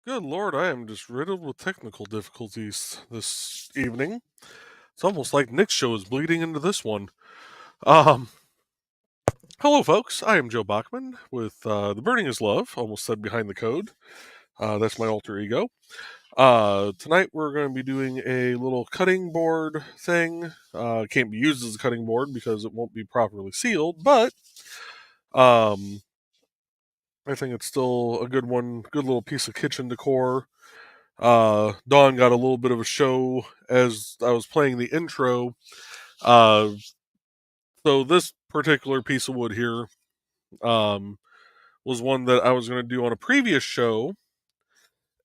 Good Lord, I am just riddled with technical difficulties this evening. It's almost like Nick's show is bleeding into this one. Um, Hello, folks. I am Joe Bachman with The Burning is Love, almost said behind the code. That's my alter ego. Tonight we're going to be doing a little cutting board thing. It can't be used as a cutting board because it won't be properly sealed, but I think it's still a good one, good little piece of kitchen decor. Dawn got a little bit of a show as I was playing the intro. So this particular piece of wood here was one that I was going to do on a previous show.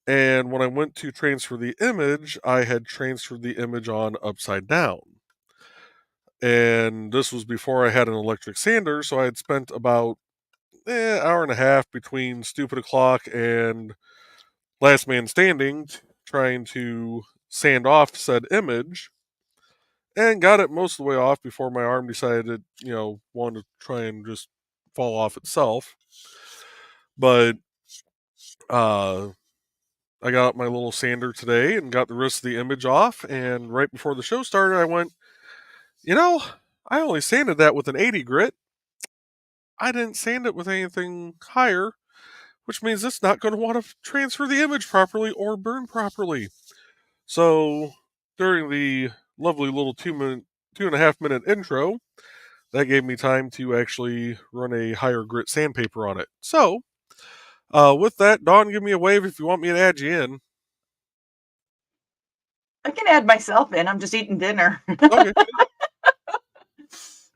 And when I went to transfer the image, I had transferred the image on upside down. And this was before I had an electric sander, so I had spent about hour and a half between Stupid O'Clock and Last Man Standing trying to sand off said image, and got it most of the way off before my arm decided, wanted to try and just fall off itself. But I got out my little sander today and got the rest of the image off, and right before the show started, I went, I only sanded that with an 80 grit. I didn't sand it with anything higher, which means it's not going to want to transfer the image properly or burn properly. So during the lovely little 2.5 minute intro, that gave me time to actually run a higher grit sandpaper on it. So, with that, Dawn, give me a wave if you want me to add you in. I can add myself in. I'm just eating dinner. Okay.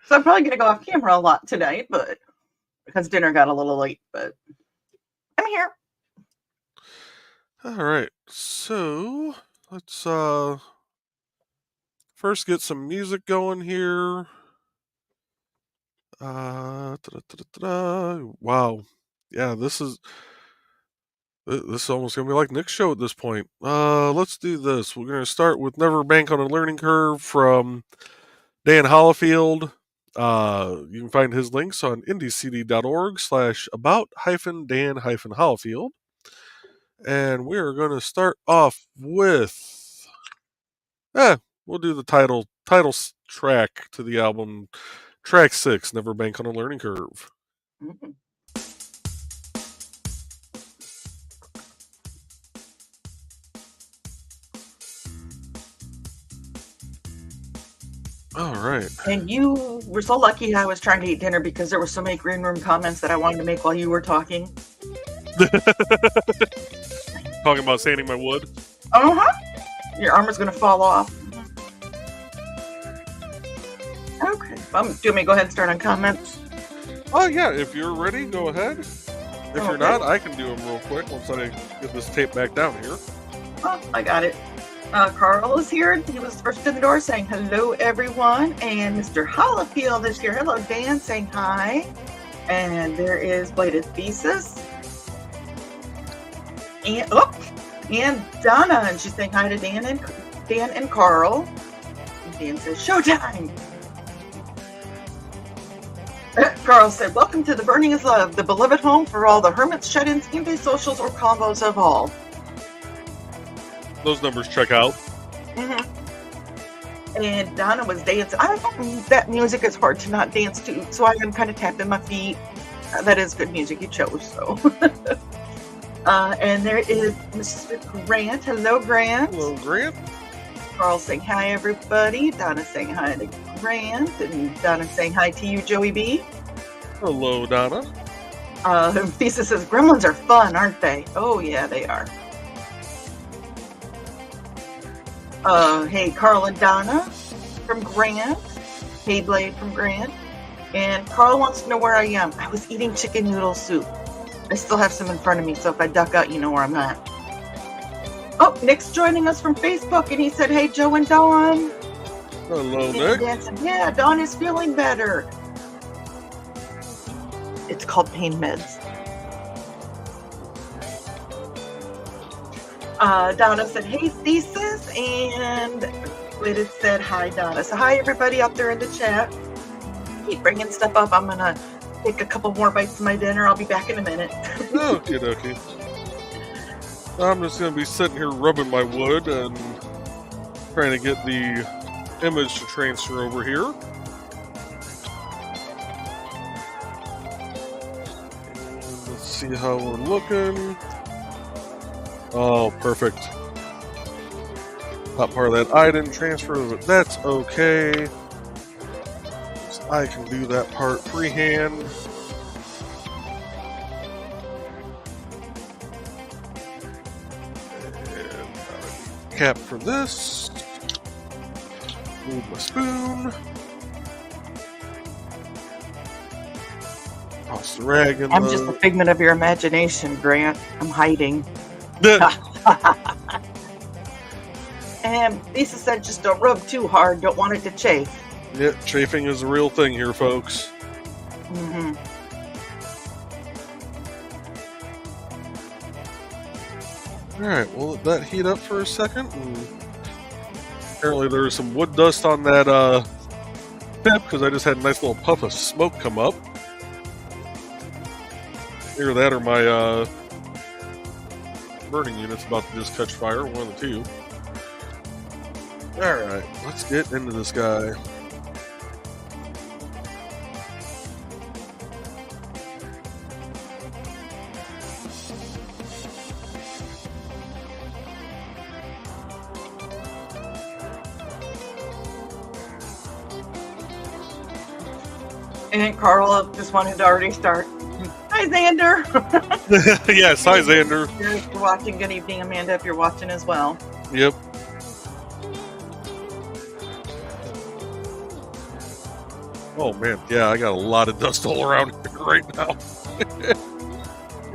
So I'm probably going to go off camera a lot tonight, but because dinner got a little late, but I'm here. All right. So, let's first get some music going here. Wow. Yeah, this is almost gonna be like Nick's show at this point. Let's do this. We're gonna start with Never Bank on a Learning Curve from Dan Hollifield. You can find his links on IndieCD.org/about-Dan-Hollifield. And we are going to start off with, we'll do the title track to the album, track 6, Never Bank on a Learning Curve. Mhm. All right. And you were so lucky I was trying to eat dinner because there were so many green room comments that I wanted to make while you were talking. Talking about sanding my wood. Your armor's gonna fall off. Okay. Do you want me to go ahead and start on comments? Oh yeah, if you're ready, go ahead. If you're not, I can do them real quick once I get this tape back down here. Oh, I got it. Carl is here. He was first in the door saying hello, everyone. And Mr. Hollifield is here. Hello, Dan, saying hi. And there is Bladed Thesis. And Donna, and she's saying hi to Dan and Carl. And Dan says, showtime. Carl said, welcome to the Burning is Love, the beloved home for all the hermits, shut-ins, anti-socials, or combos of all. Those numbers check out. Mm-hmm. And Donna was dancing. I think that music is hard to not dance to, so I am kind of tapping my feet. That is good music you chose, so. And there is Mr. Grant. Hello, Grant. Hello, Grant. Carl saying hi, everybody. Donna saying hi to Grant. And Donna saying hi to you, Joey B. Hello, Donna. Thesis says, gremlins are fun, aren't they? Oh, yeah, they are. Hey, Carl and Donna from Grant. Hey, Blade from Grant. And Carl wants to know where I am. I was eating chicken noodle soup. I still have some in front of me, so if I duck out, you know where I'm at. Oh, Nick's joining us from Facebook, and he said, hey, Joe and Dawn. Hello, Nick. Dancing. Yeah, Dawn is feeling better. It's called pain meds. Donna said, hey, Thesis, and Lydia said, hi, Donna. So hi, everybody out there in the chat. Keep bringing stuff up. I'm going to take a couple more bites of my dinner. I'll be back in a minute. Okie dokie. I'm just going to be sitting here rubbing my wood and trying to get the image to transfer over here. And let's see how we're looking. Oh, perfect. Not part of that I didn't transfer, but that's okay. So I can do that part freehand. And cap for this. Move my spoon. Toss the rag in. I'm just a figment of your imagination, Grant. I'm hiding. And Lisa said, just don't rub too hard. Don't want it to chafe. Yeah, chafing is a real thing here, folks. Mm-hmm. Alright, we'll let that heat up for a second. And apparently there was some wood dust on that tip because I just had a nice little puff of smoke come up. Either that or my burning unit's about to just catch fire, one of the two. Alright, let's get into this guy. And Carl just wanted to already start. Hi, Xander. Yes, hi, Xander. If you're watching, good evening, Amanda, if you're watching as well. Yep. Oh, man. Yeah, I got a lot of dust all around here right now.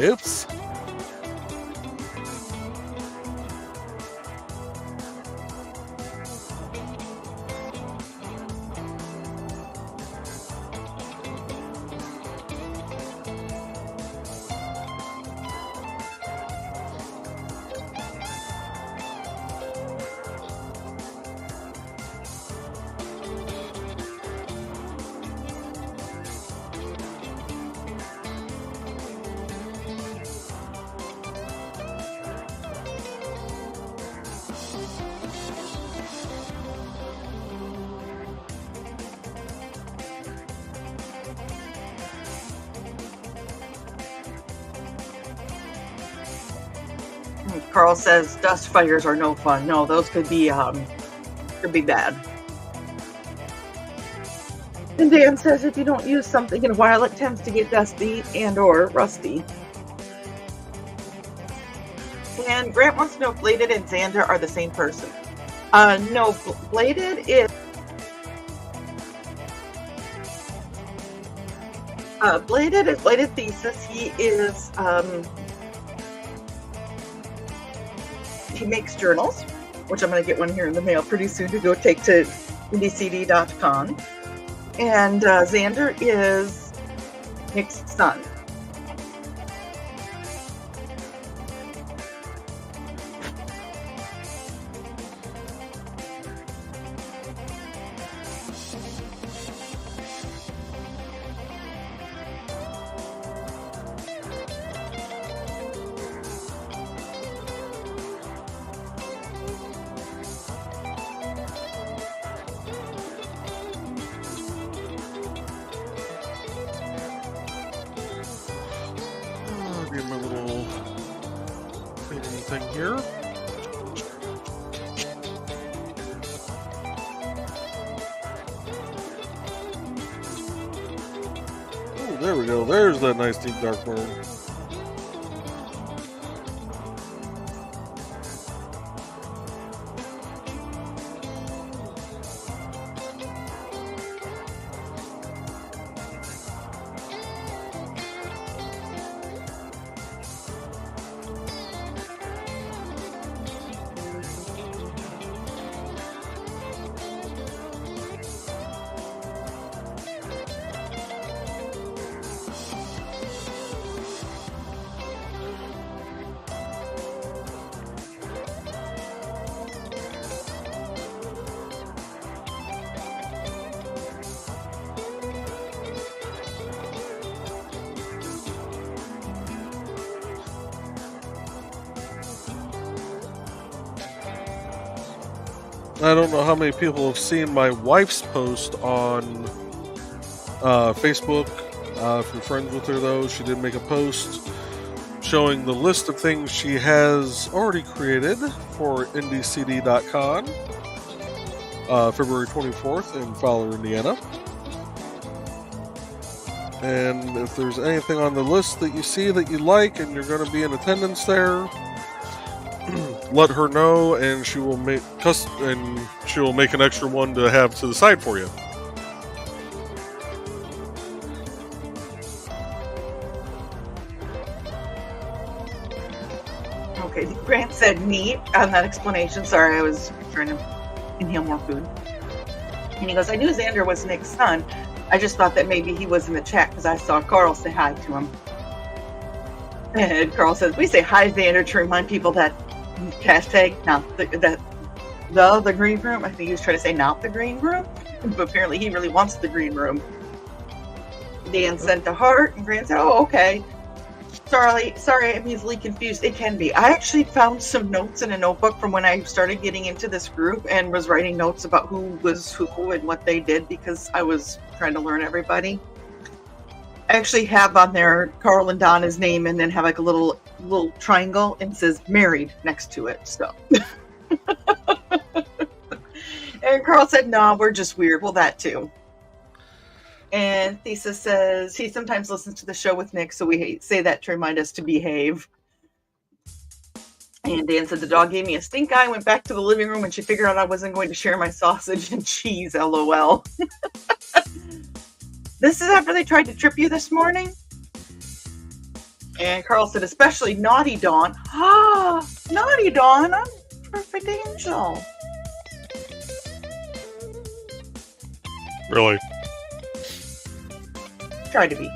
Oops. Carl says dust fires are no fun. No, those could be bad. And Dan says if you don't use something in a while, it tends to get dusty and or rusty. And Grant wants to know if Bladed and Xander are the same person. No, Bladed is Bladed Thesis. He is he makes journals, which I'm going to get one here in the mail pretty soon to go take to IndieCD DOT Con. And Xander is Nick's son. Get my little thing here. Oh, there we go. There's that nice deep dark burn. I don't know how many people have seen my wife's post on Facebook. If you're friends with her, though, she did make a post showing the list of things she has already created for IndieCD DOT Con, February 24th in Fowler, Indiana. And if there's anything on the list that you see that you like and you're going to be in attendance there, let her know, and she will make an extra one to have to the side for you. Okay, Grant said neat on that explanation. Sorry, I was trying to inhale more food. And he goes, I knew Xander was Nick's son. I just thought that maybe he was in the chat because I saw Carl say hi to him. And Carl says, we say hi, Xander, to remind people that hashtag not the green room. I think he was trying to say not the green room, but apparently he really wants the green room. Dan sent a heart, and Grant said, oh, okay. Sorry, I'm easily confused. It can be. I actually found some notes in a notebook from when I started getting into this group and was writing notes about who was who and what they did because I was trying to learn everybody. I actually have on there Carl and Donna's name and then have like a little triangle and says married next to it. So, and Carl said, "No, we're just weird." Well, that too. And Thesis says he sometimes listens to the show with Nick, so we say that to remind us to behave. And Dan said the dog gave me a stink eye. Went back to the living room and she figured out I wasn't going to share my sausage and cheese. LOL. This is after they tried to trip you this morning? And Carl said, especially Naughty Dawn. Ah, Naughty Dawn, I'm a perfect angel. Really? Try to be.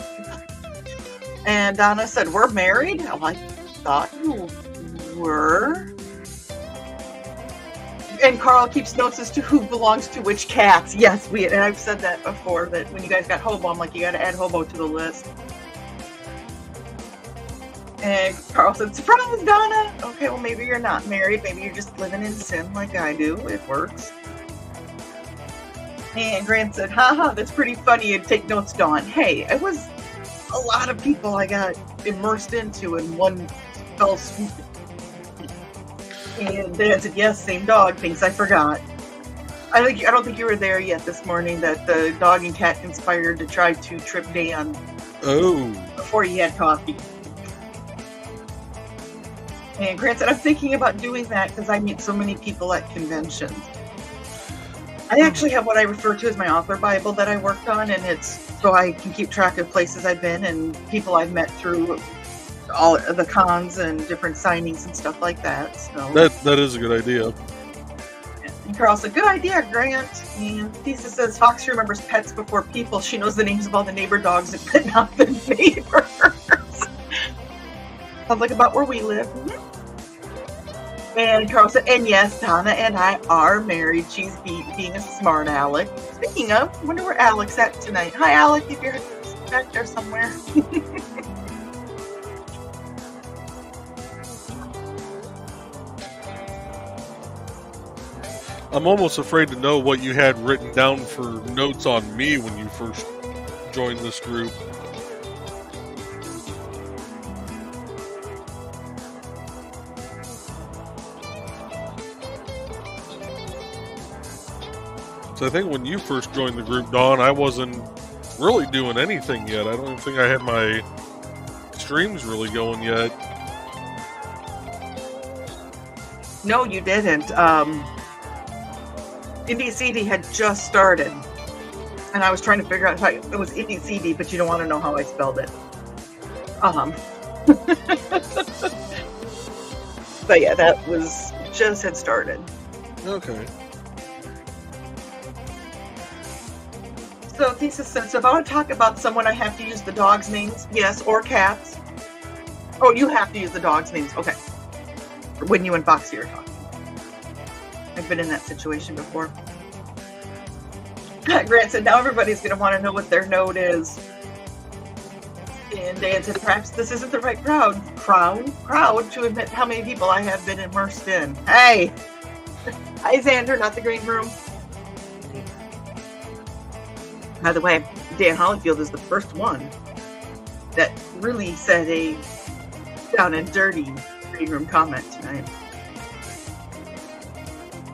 And Donna said, we're married? Oh, I thought you were. And Carl keeps notes as to who belongs to which cats. Yes, and I've said that before, that when you guys got Hobo, I'm like, you got to add Hobo to the list. And Carl said, surprise, Donna. Okay, well, maybe you're not married. Maybe you're just living in sin like I do. It works. And Grant said, haha, that's pretty funny. And take notes, Dawn. Hey, it was a lot of people I got immersed into in one fell swoop. And Dad said, yes, same dog. Thinks I forgot. I don't think you were there yet this morning that the dog and cat conspired to try to trip Dan. Oh. Before he had coffee. And Grant said, I'm thinking about doing that because I meet so many people at conventions. I actually have what I refer to as my author Bible that I worked on, and it's so I can keep track of places I've been and people I've met through all of the cons and different signings and stuff like that. So that is a good idea. And Carl said, good idea, Grant. And Lisa says, Fox remembers pets before people. She knows the names of all the neighbor dogs that pet not the neighbors. Sounds like about where we live. And Carl said, and yes, Donna and I are married. She's being a smart aleck. Speaking of, I wonder where Alec's at tonight. Hi, Alec, if you're back there somewhere. I'm almost afraid to know what you had written down for notes on me when you first joined this group. So I think when you first joined the group, Dawn, I wasn't really doing anything yet. I don't even think I had my streams really going yet. No, you didn't. IndieCD had just started. And I was trying to figure out how it was IndieCD, but you don't want to know how I spelled it. But yeah, that was just had started. Okay. So Thesis said, so if I want to talk about someone, I have to use the dog's names? Yes, or cats. Oh, you have to use the dog's names. Okay. When you and Foxy are talking. I've been in that situation before. Grant said, now everybody's going to want to know what their note is. And Dan said, perhaps this isn't the right crowd to admit how many people I have been immersed in. Hey! Hi, Xander, not the green room. By the way, Dan Hollifield is the first one that really said a down and dirty green room comment tonight.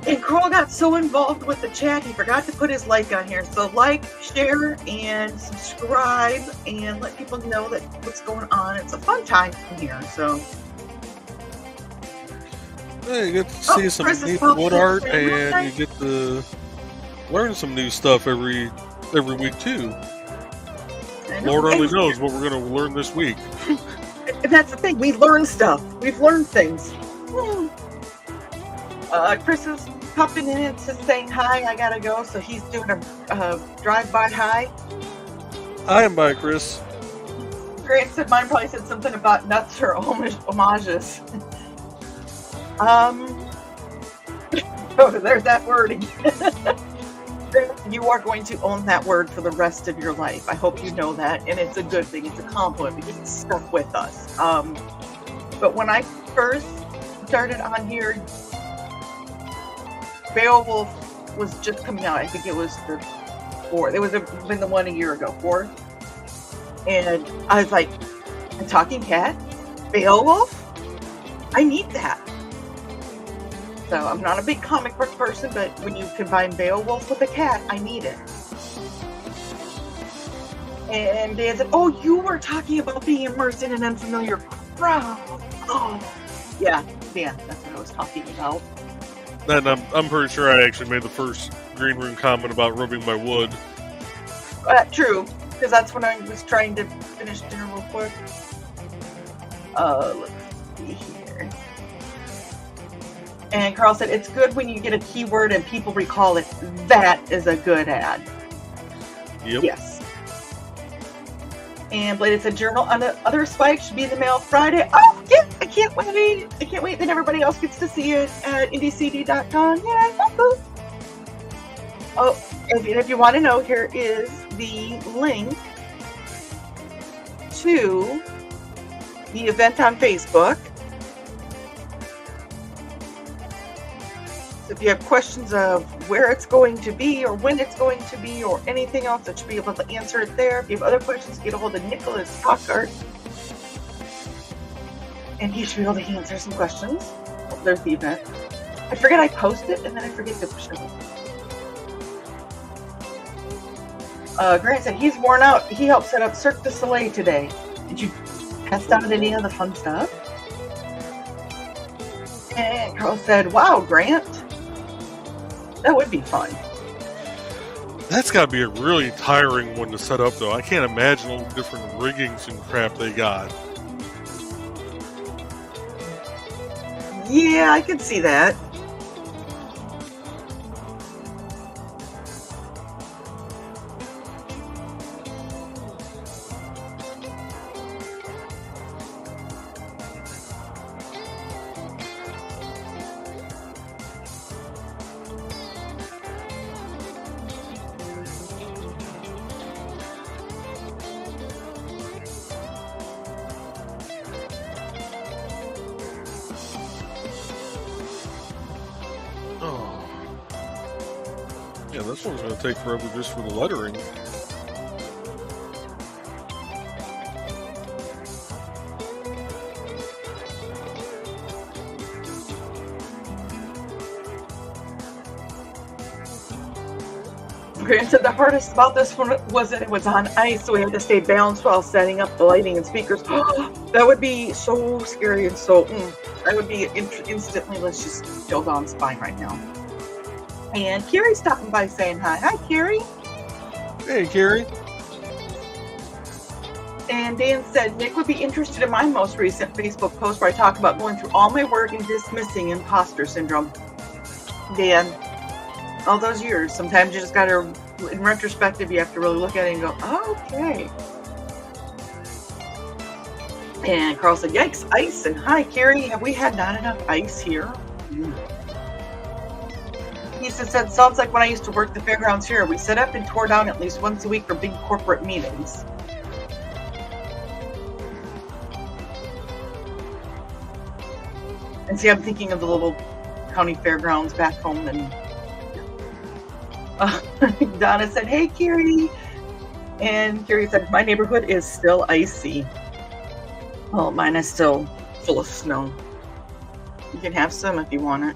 And Carl got so involved with the chat, he forgot to put his like on here. So like, share, and subscribe, and let people know that what's going on. It's a fun time in here, so. Yeah, you get to see some neat wood art, and you get to learn some new stuff every week too. Lord only knows what we're going to learn this week. And that's the thing, we learn stuff. We've learned things. Chris is popping in and just saying hi. I gotta go, so he's doing a drive-by hi. I am by Chris. Grant said mine probably said something about nuts or homages. Oh, there's that word again. You are going to own that word for the rest of your life. I hope you know that, and it's a good thing. It's a compliment because it's stuck with us. But when I first started on here, Beowulf was just coming out. I think it was the fourth. It was been the one a year ago, fourth. And I was like, a talking cat? Beowulf? I need that. So I'm not a big comic book person, but when you combine Beowulf with a cat, I need it. And Dan said, oh, you were talking about being immersed in an unfamiliar crowd. Oh, yeah, Dan, that's what I was talking about. And I'm pretty sure I actually made the first green room comment about rubbing my wood. True, because that's when I was trying to finish dinner real quick. Let's see here. And Carl said, it's good when you get a keyword and people recall it. That is a good ad. Yep. Yes. And Bladed said, journal on the other spike should be in the mail Friday. Oh, yeah, I can't wait. I can't wait that everybody else gets to see it at IndieCD DOT Con. Yeah. Oh, if you want to know, here is the link to the event on Facebook. So if you have questions of where it's going to be or when it's going to be or anything else, I should be able to answer it there. If you have other questions, get a hold of Nicholas Stockart, and he should be able to answer some questions. Oh, there's the event. I forget I post it, and then I forget to push it. Grant said he's worn out. He helped set up Cirque du Soleil today. Did you test out any of the fun stuff? And Carl said, wow, Grant. That would be fun. That's got to be a really tiring one to set up, though. I can't imagine all the different riggings and crap they got. Yeah, I could see that. Yeah, this one's going to take forever just for the lettering. Granted, the hardest about this one was that it was on ice, so we had to stay balanced while setting up the lighting and speakers. That would be so scary, and so I would be instantly, let's just go down spine right now. And Carrie's stopping by saying hi. Hi, Carrie. Hey, Carrie. And Dan said, Nick would be interested in my most recent Facebook post where I talk about going through all my work and dismissing imposter syndrome. Dan, all those years, sometimes you just got to, in retrospective, you have to really look at it and go, oh, okay. And Carl said, yikes, ice. And hi, Carrie, have we had not enough ice here? He said, sounds like when I used to work the fairgrounds here, we set up and tore down at least once a week for big corporate meetings. And see, I'm thinking of the little county fairgrounds back home. And Donna said, hey, Carrie. And Carrie said, my neighborhood is still icy. Well, mine is still full of snow. You can have some if you want it.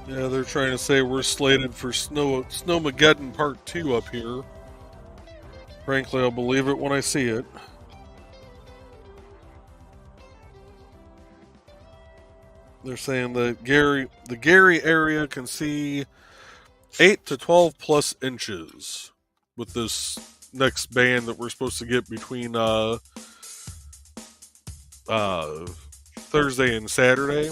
Yeah, they're trying to say we're slated for Snowmageddon Part 2 up here. Frankly, I'll believe it when I see it. They're saying that the Gary area can see 8 to 12 plus inches with this next band that we're supposed to get between Thursday and Saturday.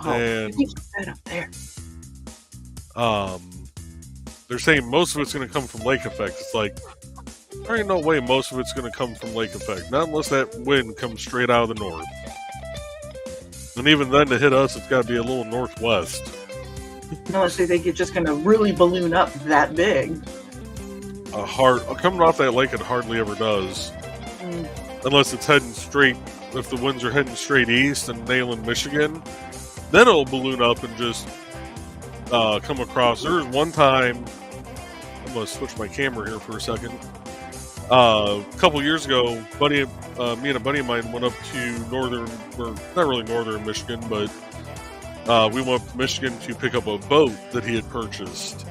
Wow, and that up there. They're saying most of it's going to come from lake effect. It's like, there ain't no way most of it's going to come from lake effect. Not unless that wind comes straight out of the north. And even then, to hit us, it's got to be a little northwest. Unless they think it's just going to really balloon up that big. Coming off that lake, it hardly ever does. Unless it's heading straight, if the winds are heading straight east and nailing Michigan, then it'll balloon up and just come across. There was one time, I'm going to switch my camera here for a second. A couple years ago, me and a buddy of mine went up to northern, or not really northern Michigan, but we went up to Michigan to pick up a boat that he had purchased.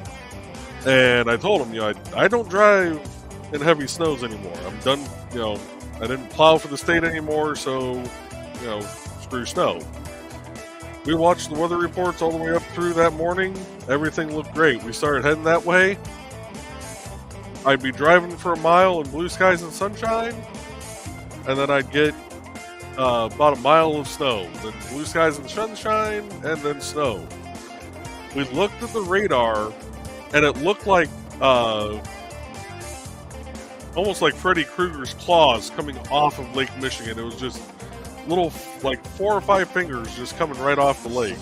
And I told him, I don't drive in heavy snows anymore. I'm done, I didn't plow for the state anymore, so, screw snow. We watched the weather reports all the way up through that morning. Everything looked great. We started heading that way. I'd be driving for a mile in blue skies and sunshine, and then I'd get about a mile of snow. Then blue skies and sunshine, and then snow. We looked at the radar, and it looked like almost like Freddy Krueger's claws coming off of Lake Michigan. It was just little, like 4 or 5 fingers just coming right off the leg,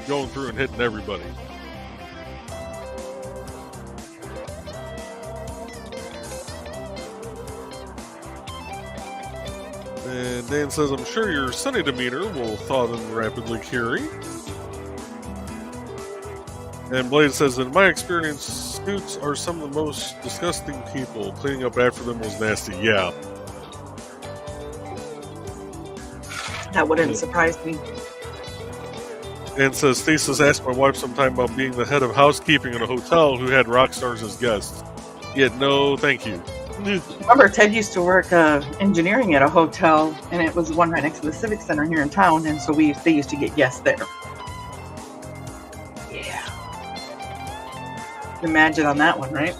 going through and hitting everybody. And Dan says, I'm sure your sunny demeanor will thaw them rapidly curing. And Blade says, in my experience, suits are some of the most disgusting people. Cleaning up after them was nasty. Yeah. That wouldn't surprise me. And says, Stasis asked my wife sometime about being the head of housekeeping in a hotel who had rock stars as guests. Yet no, thank you. Remember, Ted used to work engineering at a hotel, and it was the one right next to the Civic Center here in town, and so they used to get guests there. Yeah. Imagine on that one, right?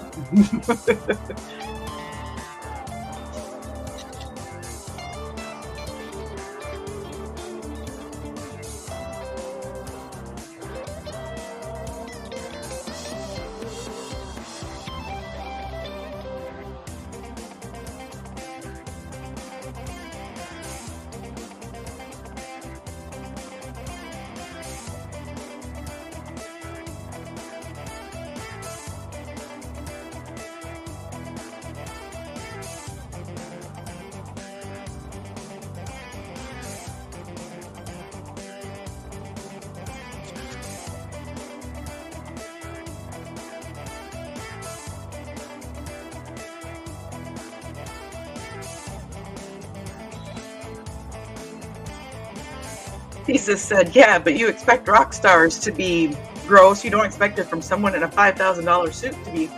Jesus said, yeah, but you expect rock stars to be gross. You don't expect it from someone in a $5,000 suit to be.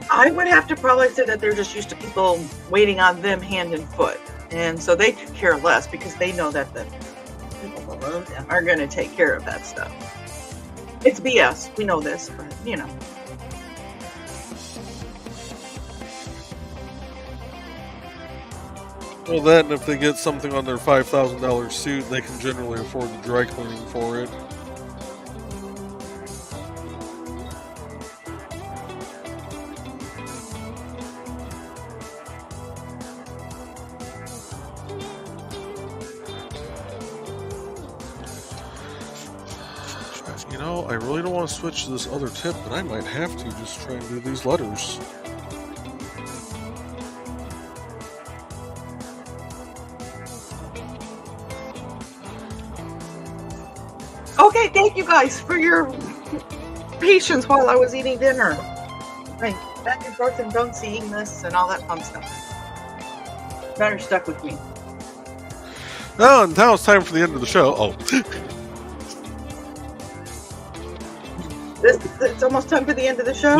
I would have to probably say that they're just used to people waiting on them hand and foot. And so they could care less because they know that the people that love them are going to take care of that stuff. It's BS. We know this, but you know. Well, that, and if they get something on their $5,000 suit, they can generally afford the dry cleaning for it. You know, I really don't want to switch to this other tip, but I might have to just try and do these letters. Okay, thank you guys for your patience while I was eating dinner. Right, back and forth and don't seeing this and all that fun stuff. Better stuck with me. Oh, and now it's time for the end of the show. Oh. It's almost time for the end of the show.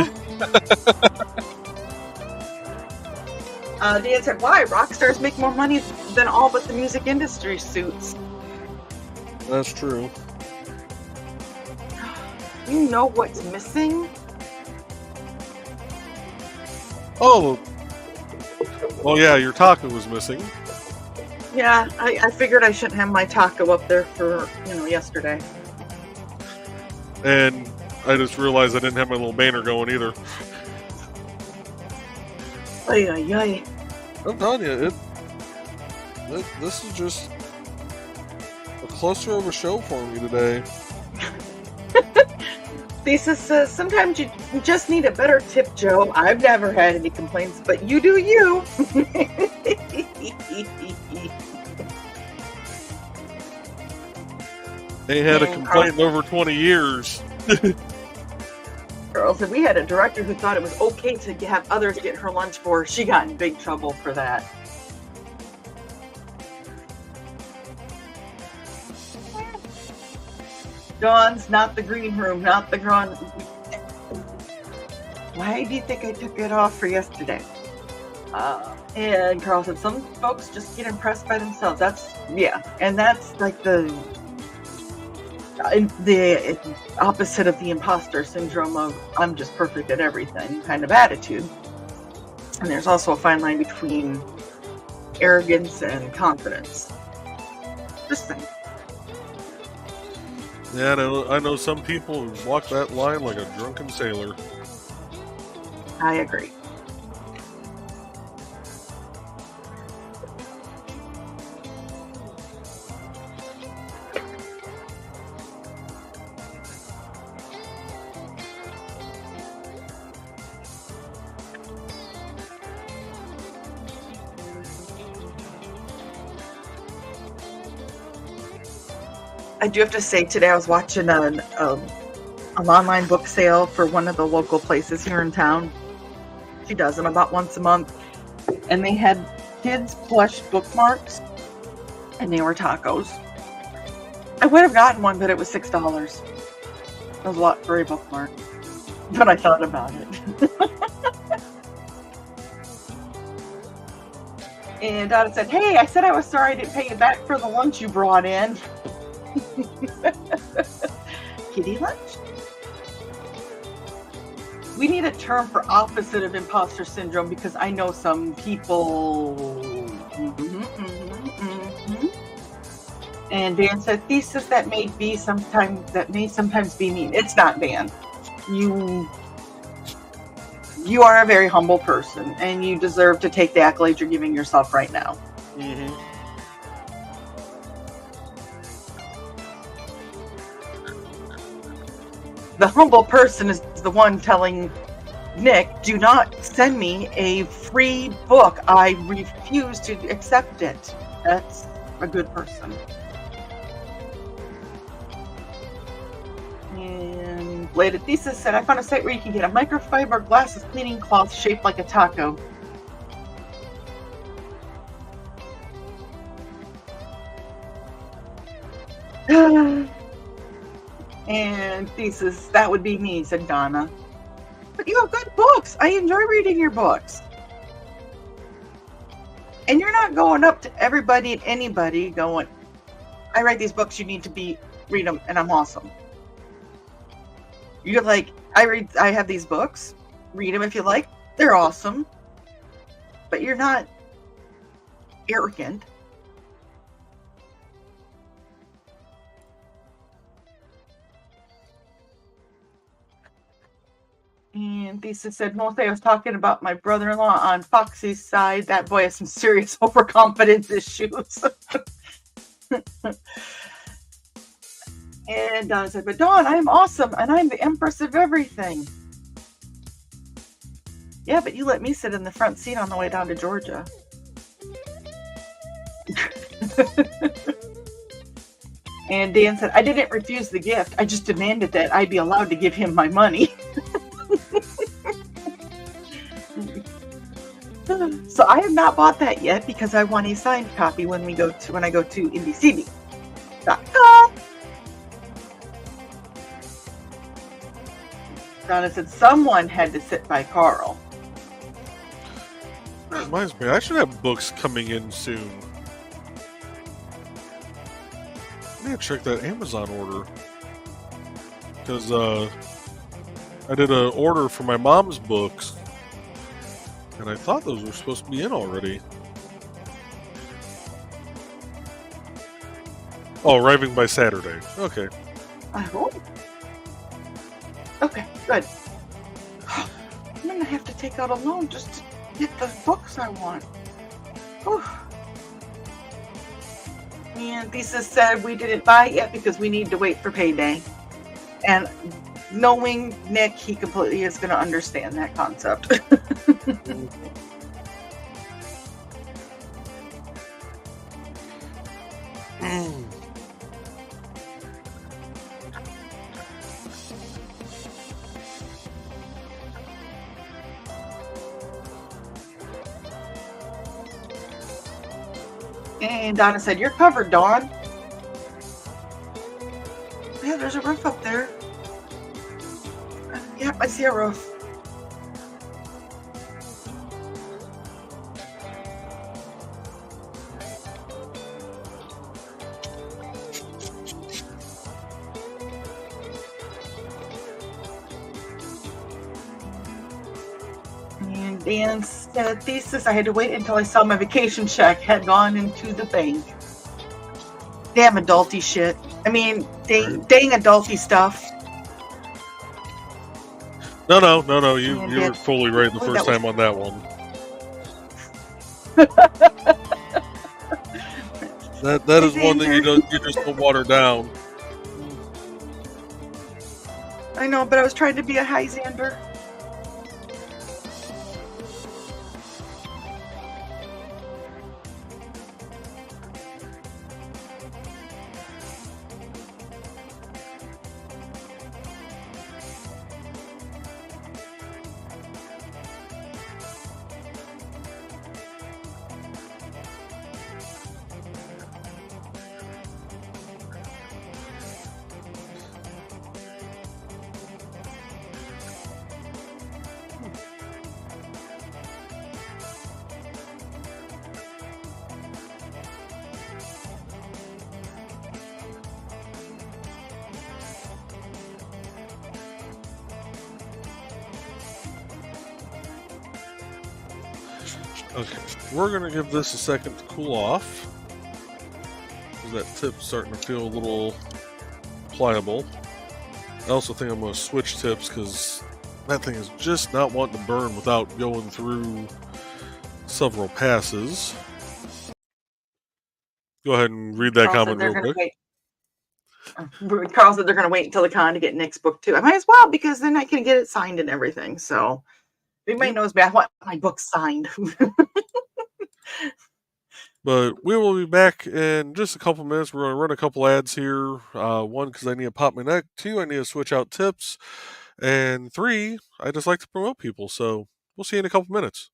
Dan said, why? Rock stars make more money than all but the music industry suits. That's true. You know what's missing? Oh. Well, yeah, your taco was missing. Yeah, I figured I shouldn't have my taco up there for, yesterday. And I just realized I didn't have my little banner going either. Ay, ay, ay. I'm telling you, this is just a cluster of a show for me today. Thesis says, sometimes you just need a better tip, Joe. I've never had any complaints, but you do you. They had a complaint in over 20 years. Girl said, we had a director who thought it was okay to have others get her lunch for her. She got in big trouble for that. Dawn's not the green room, not the grand. Why do you think I took it off for yesterday? And Carl said, some folks just get impressed by themselves. And that's like the opposite of the imposter syndrome of I'm just perfect at everything kind of attitude. And there's also a fine line between arrogance and confidence. Just saying. Yeah, I know some people who walk that line like a drunken sailor. I agree. I do have to say, today I was watching an online book sale for one of the local places here in town. She does them about once a month. And they had kids' plush bookmarks, and they were tacos. I would have gotten one, but it was $6. That was a lot for a bookmark. But I thought about it. And Donna said, "Hey, I said I was sorry I didn't pay you back for the lunch you brought in." Kitty lunch? We need a term for opposite of imposter syndrome, because I know some people. And Dan said, "Thesis that may sometimes be mean." It's not, Dan. You are a very humble person, and you deserve to take the accolades you're giving yourself right now. Mm-hmm. The humble person is the one telling Nick, "Do not send me a free book. I refuse to accept it." That's a good person. And Bladed Thesis said, "I found a site where you can get a microfiber glasses cleaning cloth shaped like a taco." And Thesis, "That would be me," said Donna. "But you have good books. I enjoy reading your books. And you're not going up to everybody and anybody going, 'I write these books, you need to read them, and I'm awesome.' You're like, I have these books. Read them if you like. They're awesome. But you're not arrogant." And Thesis said, "Mostly I was talking about my brother-in-law on Foxy's side. That boy has some serious overconfidence issues." And Dawn said, "But Dawn, I'm awesome, and I'm the empress of everything." "Yeah, but you let me sit in the front seat on the way down to Georgia." And Dan said, "I didn't refuse the gift. I just demanded that I be allowed to give him my money." So I have not bought that yet, because I want a signed copy when I go to IndieCD DOT Con. Donna said, "Someone had to sit by Carl." That reminds me, I should have books coming in soon. I need to check that Amazon order. Because I did an order for my mom's books, and I thought those were supposed to be in already. Oh, arriving by Saturday. Okay. I hope. Okay, good. I'm going to have to take out a loan just to get the books I want. Whew. And Thesis said, "We didn't buy it yet because we need to wait for payday." And knowing Nick, he completely is going to understand that concept. And Donna said, "You're covered, Dawn." Yeah, there's a roof up there. Yep, I see a roof. And Dan said, "Thesis, I had to wait until I saw my vacation check had gone into the bank." Damn adulty shit. I mean, dang adulty stuff. No. You were fully right the first time on that one. that is one that you just don't water down. I know, but I was trying to be a Highlander. Okay, we're going to give this a second to cool off. That tip's starting to feel a little pliable. I also think I'm going to switch tips because that thing is just not wanting to burn without going through several passes. Go ahead and read that comment real quick. Carl said they're going to wait until the con to get Nick's book too. I might as well, because then I can get it signed and everything. So everybody knows me. I want my book signed. But we will be back in just a couple minutes. We're going to run a couple ads here. One, because I need to pop my neck. Two, I need to switch out tips. And three, I just like to promote people. So we'll see you in a couple minutes.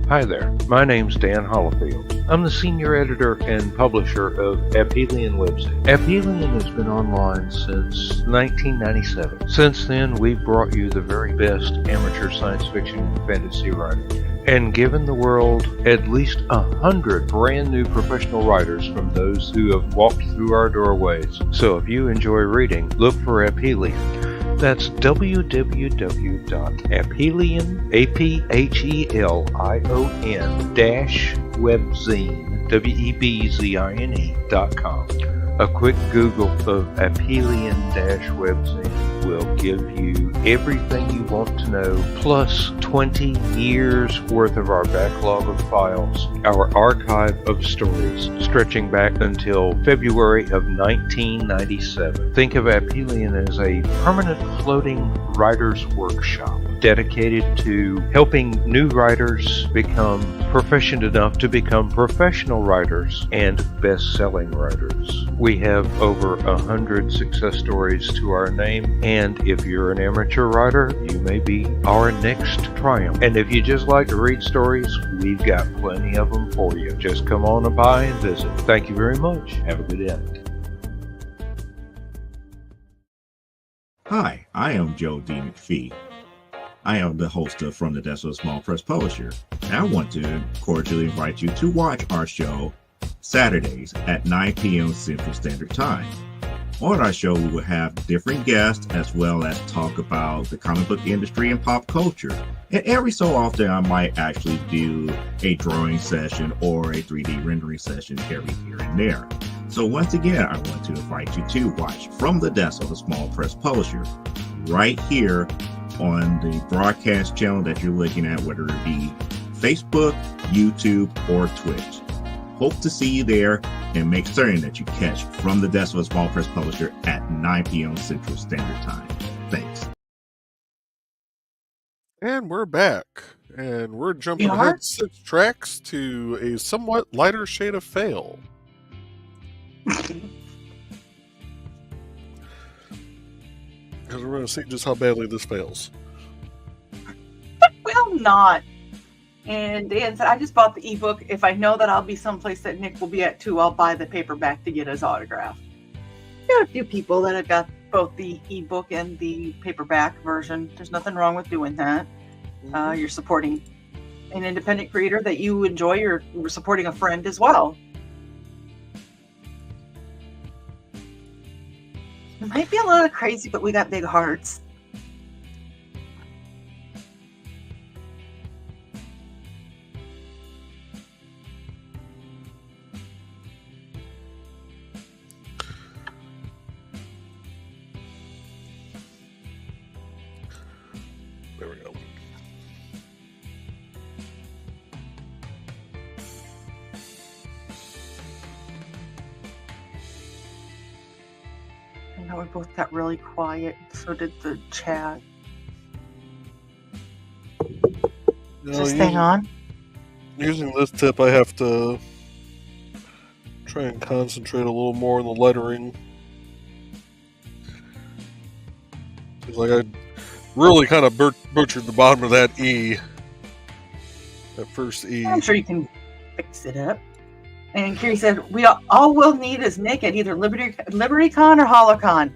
Hi there, my name's Dan Hollifield. I'm the senior editor and publisher of Aphelion website. Aphelion has been online since 1997. Since then, we've brought you the very best amateur science fiction and fantasy writing, and given the world at least 100 brand new professional writers from those who have walked through our doorways. So if you enjoy reading, look for Aphelion. That's www.aphelion, APHELION webzine.com. A quick Google of Aphelion-webzine will give you everything you want to know, plus 20 years worth of our backlog of files, our archive of stories stretching back until February of 1997. Think of Aphelion as a permanent floating writer's workshop dedicated to helping new writers become proficient enough to become professional writers and best-selling writers. We have over 100 success stories to our name, and if you're an amateur writer, you may be our next triumph. And if you just like to read stories, we've got plenty of them for you. Just come on by and visit. Thank you very much. Have a good day. Hi, I am Joe D. McPhee. I am the host of From the Desk of a Small Press Publisher, and I want to cordially invite you to watch our show Saturdays at 9 p.m. Central Standard Time. On our show, we will have different guests as well as talk about the comic book industry and pop culture. And every so often, I might actually do a drawing session or a 3D rendering session every here and there. So once again, I want to invite you to watch From the Desk of a Small Press Publisher right here on the broadcast channel that you're looking at, whether it be Facebook, YouTube, or Twitch. Hope to see you there, and make certain that you catch From the Desk of a Small Press Publisher at 9 p.m. Central Standard Time. Thanks. And we're back. And we're jumping ahead 6 tracks to a somewhat lighter shade of fail. Because we're going to see just how badly this fails. Will not. And Dan said, I just bought the ebook. If I know that I'll be someplace that Nick will be at too, I'll buy the paperback to get his autograph. Got a few people that have got both the ebook and the paperback version. There's nothing wrong with doing that. You're supporting an independent creator that you enjoy. You're supporting a friend as well. It might be a little crazy, but we got big hearts. There we go. I know we both got really quiet. So did the chat. Is this thing on? Using this tip, I have to try and concentrate a little more on the lettering. It's like I really kind of butchered the bottom of that E. That first E. I'm sure you can fix it up. And Kiri said, all we'll need is Nick at either LibertyCon or HoloCon.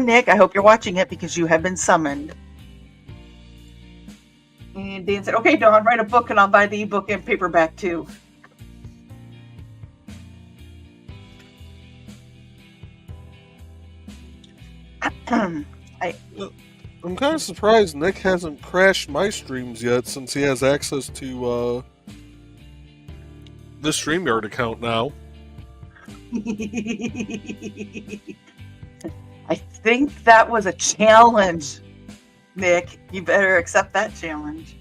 Nick, I hope you're watching it because you have been summoned. And Dan said, okay, Dawn, write a book and I'll buy the ebook and paperback too. I'm kind of surprised Nick hasn't crashed my streams yet, since he has access to this StreamYard account now. I think that was a challenge, Nick. You better accept that challenge.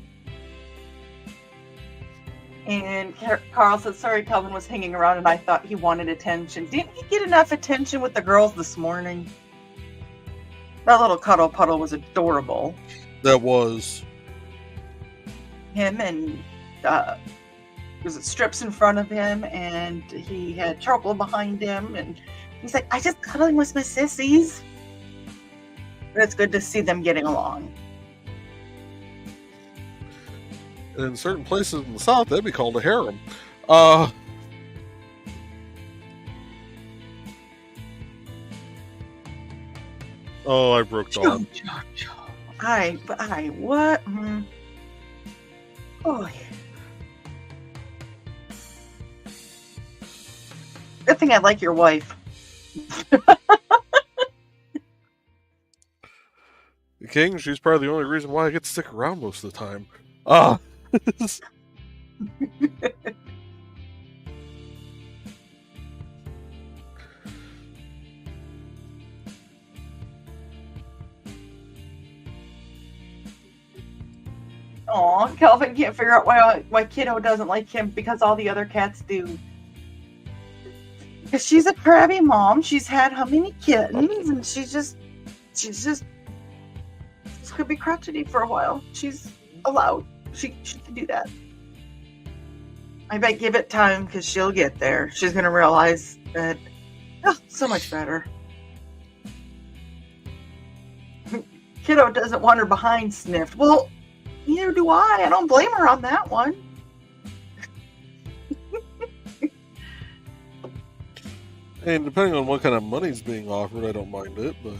And Carl said, sorry, Calvin was hanging around and I thought he wanted attention. Didn't he get enough attention with the girls this morning? That little cuddle puddle was adorable. That was. Him and was it strips in front of him, and he had trouble behind him, and he's like, I just cuddling with my sissies. But it's good to see them getting along. In certain places in the South, that'd be called a harem. Oh, I broke Dawn. What? Oh, yeah. Good thing I like your wife. The King, she's probably the only reason why I get to stick around most of the time. Aw, Calvin can't figure out why Kiddo doesn't like him because all the other cats do. Because she's a crabby mom. She's had how many kittens, and she's just could be crotchety for a while. She's allowed. She can do that. I bet give it time because she'll get there. She's gonna realize that so much better. Kiddo doesn't want her behind sniffed. Well, neither do I. I don't blame her on that one. And depending on what kind of money's being offered, I don't mind it, but...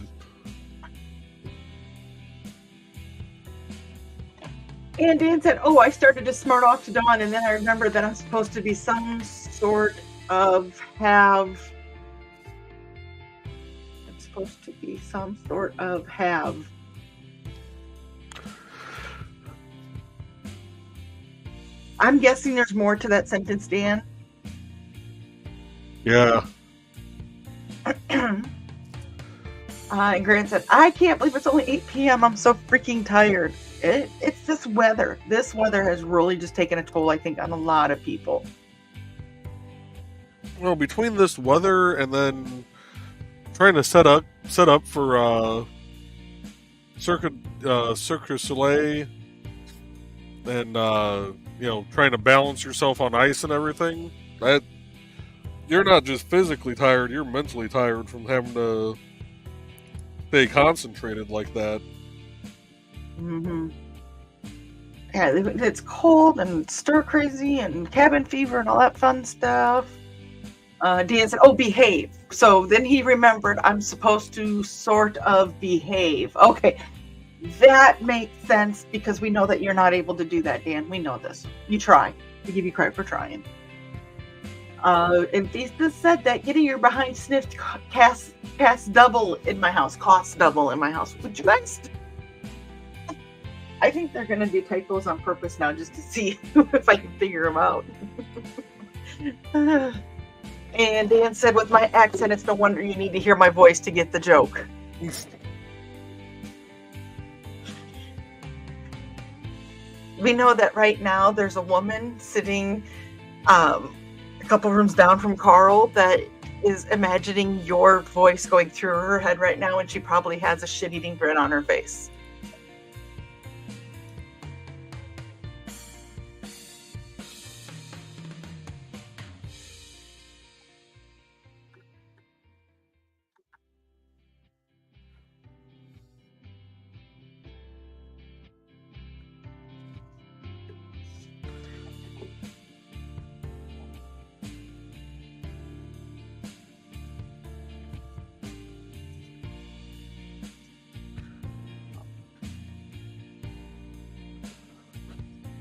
And Dan said, I started to smart off to Dawn, and then I remembered that I'm supposed to be some sort of have. I'm supposed to be some sort of have. I'm guessing there's more to that sentence, Dan. Yeah. And Grant said, I can't believe it's only 8 p.m. I'm so freaking tired. It's this weather. This weather has really just taken a toll, I think, on a lot of people. Well, between this weather and then trying to set up for Cirque du Soleil, and trying to balance yourself on ice and everything, that you're not just physically tired, you're mentally tired from having to stay concentrated like that. Mm-hmm. Yeah, it's cold and stir crazy and cabin fever and all that fun stuff. Dan said, behave. So then he remembered I'm supposed to sort of behave. Okay, that makes sense because we know that you're not able to do that, Dan. We know this. You try. We give you credit for trying. And Thesa said that getting your behind sniffed costs double in my house. Would you guys... I think they're going to do typos on purpose now just to see if I can figure them out. And Dan said, with my accent, it's no wonder you need to hear my voice to get the joke. We know that right now there's a woman sitting a couple rooms down from Carl that is imagining your voice going through her head right now, and she probably has a shit-eating grin on her face.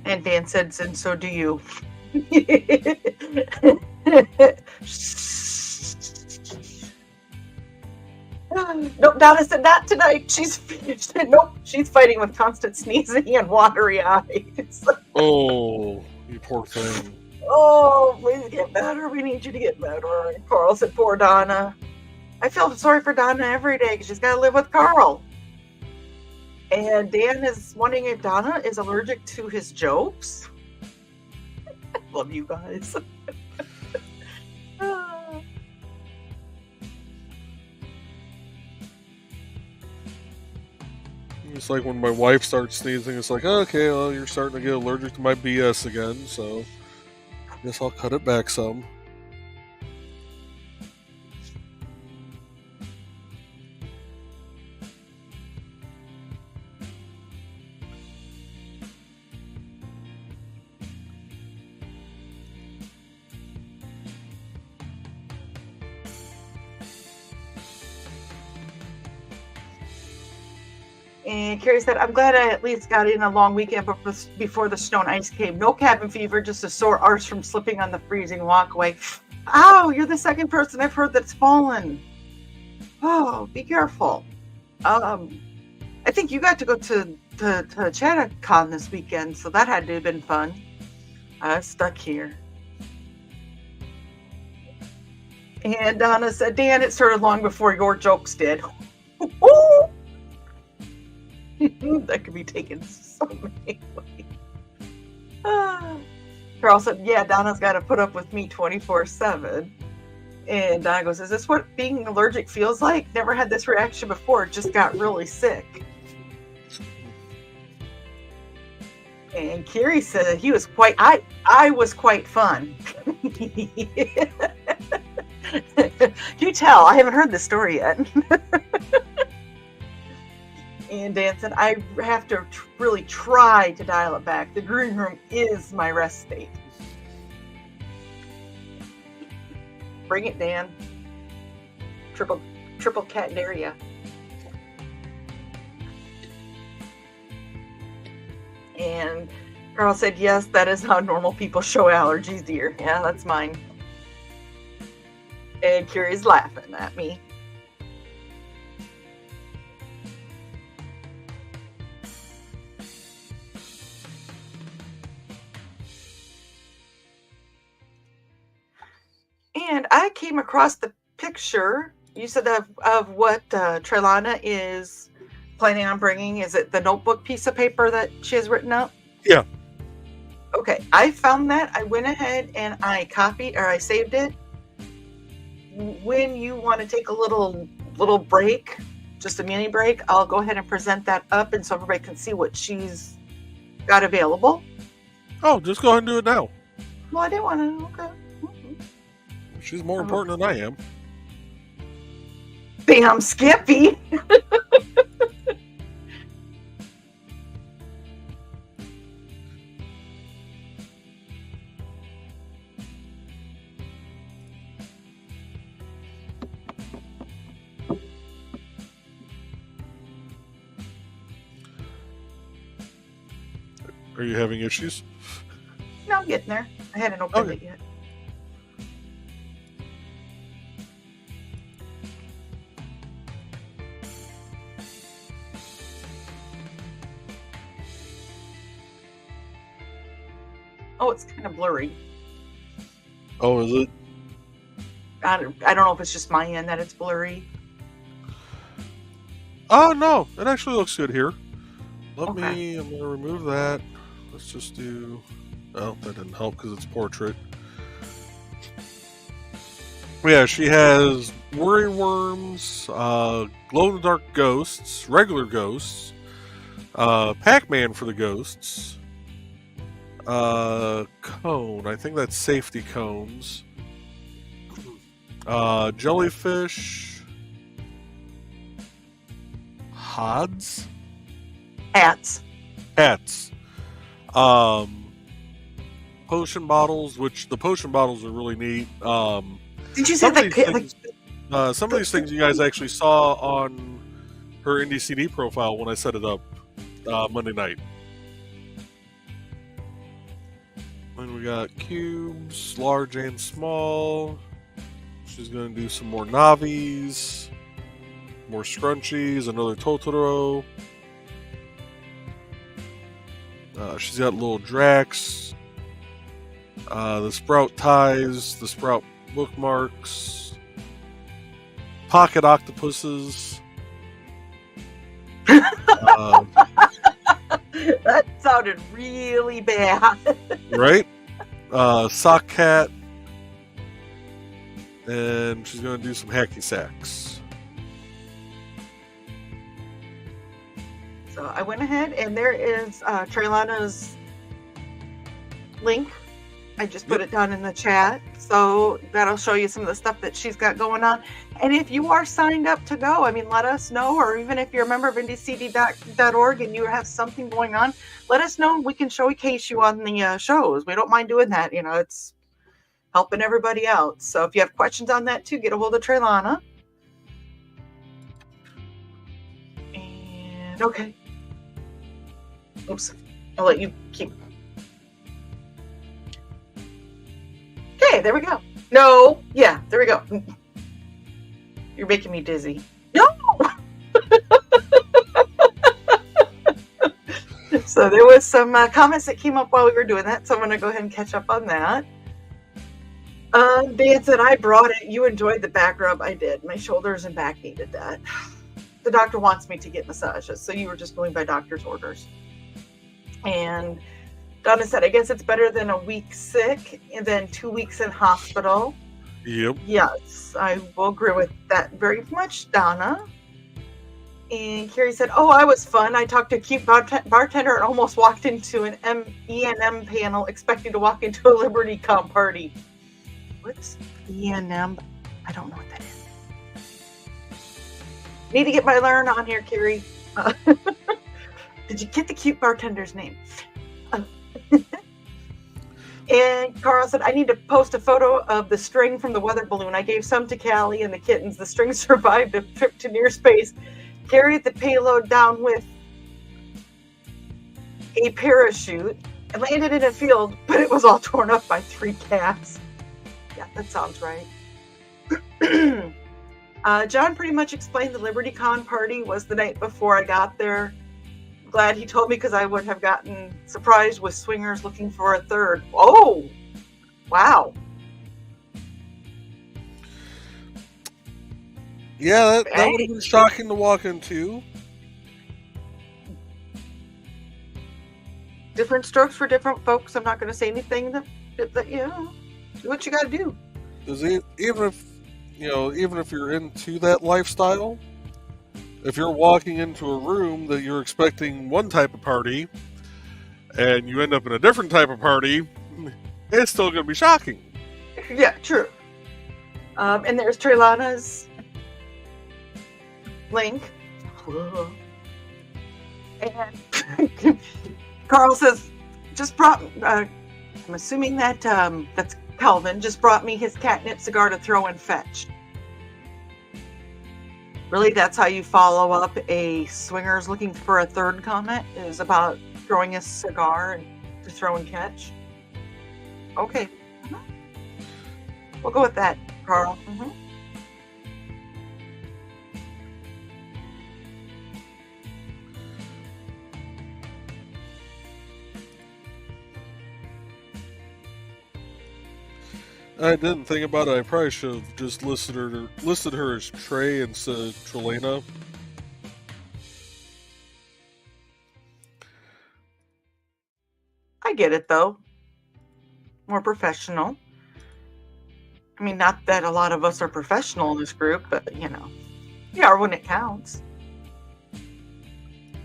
And Dan said, and so do you. Nope, Donna said not tonight. She's finished. Nope, she's fighting with constant sneezing and watery eyes. Oh, you poor thing. Oh, please get better. We need you to get better. And Carl said, poor Donna. I feel sorry for Donna every day because she's got to live with Carl. And Dan is wondering if Donna is allergic to his jokes. Love you guys. It's like when my wife starts sneezing, it's like, okay, well, you're starting to get allergic to my BS again, so I guess I'll cut it back some. And Carrie said, I'm glad I at least got in a long weekend before the snow and ice came. No cabin fever, just a sore arse from slipping on the freezing walkway. Ow, you're the second person I've heard that's fallen. Oh, be careful. I think you got to go to ChatterCon this weekend, so that had to have been fun. I stuck here. And Donna said, Dan, it started long before your jokes did. That could be taken so many ways. Carl said, yeah, Donna's got to put up with me 24/7. And Donna goes, is this what being allergic feels like? Never had this reaction before. Just got really sick. And Carrie said he was quite, I was quite fun. You tell, I haven't heard this story yet. And Dan said, I have to really try to dial it back. The green room is my rest state. Bring it, Dan. Triple cat dare ya. And Carl said, yes, that is how normal people show allergies, dear. Yeah, that's mine. And Carrie's laughing at me. And I came across the picture you said of what Trelana is planning on bringing. Is it the notebook piece of paper that she has written up? Yeah. Okay, I found that. I went ahead and I saved it. When you want to take a little break, just a mini break, I'll go ahead and present that up, and so everybody can see what she's got available. Oh, just go ahead and do it now. Well, I didn't want to. Okay. She's more important than I am. Bam, Skippy. Are you having issues? No, I'm getting there. I hadn't opened it yet. Oh, it's kind of blurry. Oh, is it? I don't know if it's just my end that it's blurry. Oh, no. It actually looks good here. I'm Okay. going to remove that. Let's just do... Oh, that didn't help because it's portrait. Yeah, she has worry worms, glow-in-the-dark ghosts, regular ghosts, Pac-Man for the ghosts, cone. I think that's safety cones. Jellyfish. Hods? Hats. Hats. Potion bottles, which the potion bottles are really neat. Did you say Some of these things you guys actually saw on her IndieCD profile when I set it up Monday night. Then we got cubes, large and small. She's going to do some more Navis. more scrunchies, another Totoro. She's got little Drax, the Sprout ties, the Sprout bookmarks, pocket octopuses. That sounded really bad. Right? Sock cat. And she's going to do some hacky sacks. So I went ahead, and there is Trelana's link. I just put it down in the chat. So that'll show you some of the stuff that she's got going on. And if you are signed up to go, I mean, let us know. Or even if you're a member of IndieCD.org and you have something going on, let us know. We can showcase you on the shows. We don't mind doing that. You know, it's helping everybody out. So if you have questions on that too, get a hold of Trelana. And okay. Oops. I'll let you keep. Okay, there we go. No. Yeah, there we go. You're making me dizzy. No! So there was some comments that came up while we were doing that, so I'm going to go ahead and catch up on that. Dan said, I brought it. You enjoyed the back rub. I did. My shoulders and back needed that. The doctor wants me to get massages, so you were just going by doctor's orders. And Donna said, I guess it's better than a week sick and then 2 weeks in hospital. Yep. Yes, I will agree with that very much, Donna. And Carrie said, oh, I was fun. I talked to a cute bartender and almost walked into an E&M panel expecting to walk into a Liberty Con party. What's E&M? I don't know what that is. Need to get my learn on here, Carrie. Did you get the cute bartender's name? And Carl said, I need to post a photo of the string from the weather balloon. I gave some to Callie and the kittens. The string survived a trip to near space. Carried the payload down with a parachute and landed in a field, but it was all torn up by 3 cats. Yeah, that sounds right. John pretty much explained the Liberty Con party was the night before I got there. Glad he told me because I would have gotten surprised with swingers looking for a third. Oh, wow. Yeah, that would have been shocking to walk into. Different strokes for different folks. I'm not going to say anything that you know, do what you got to do. Because even if you're into that lifestyle, if you're walking into a room that you're expecting one type of party and you end up in a different type of party, it's still going to be shocking. Yeah, true. And there's Trelana's link. And Carl says, just brought, I'm assuming that that's Calvin, just brought me his catnip cigar to throw and fetch. Really, that's how you follow up a swingers looking for a third comment, is about throwing a cigar and to throw and catch? Okay. We'll go with that, Carl. I didn't think about it. I probably should have just listed her as Trey instead of Trelana. I get it, though. More professional. I mean, not that a lot of us are professional in this group, but, you know, we are when it counts.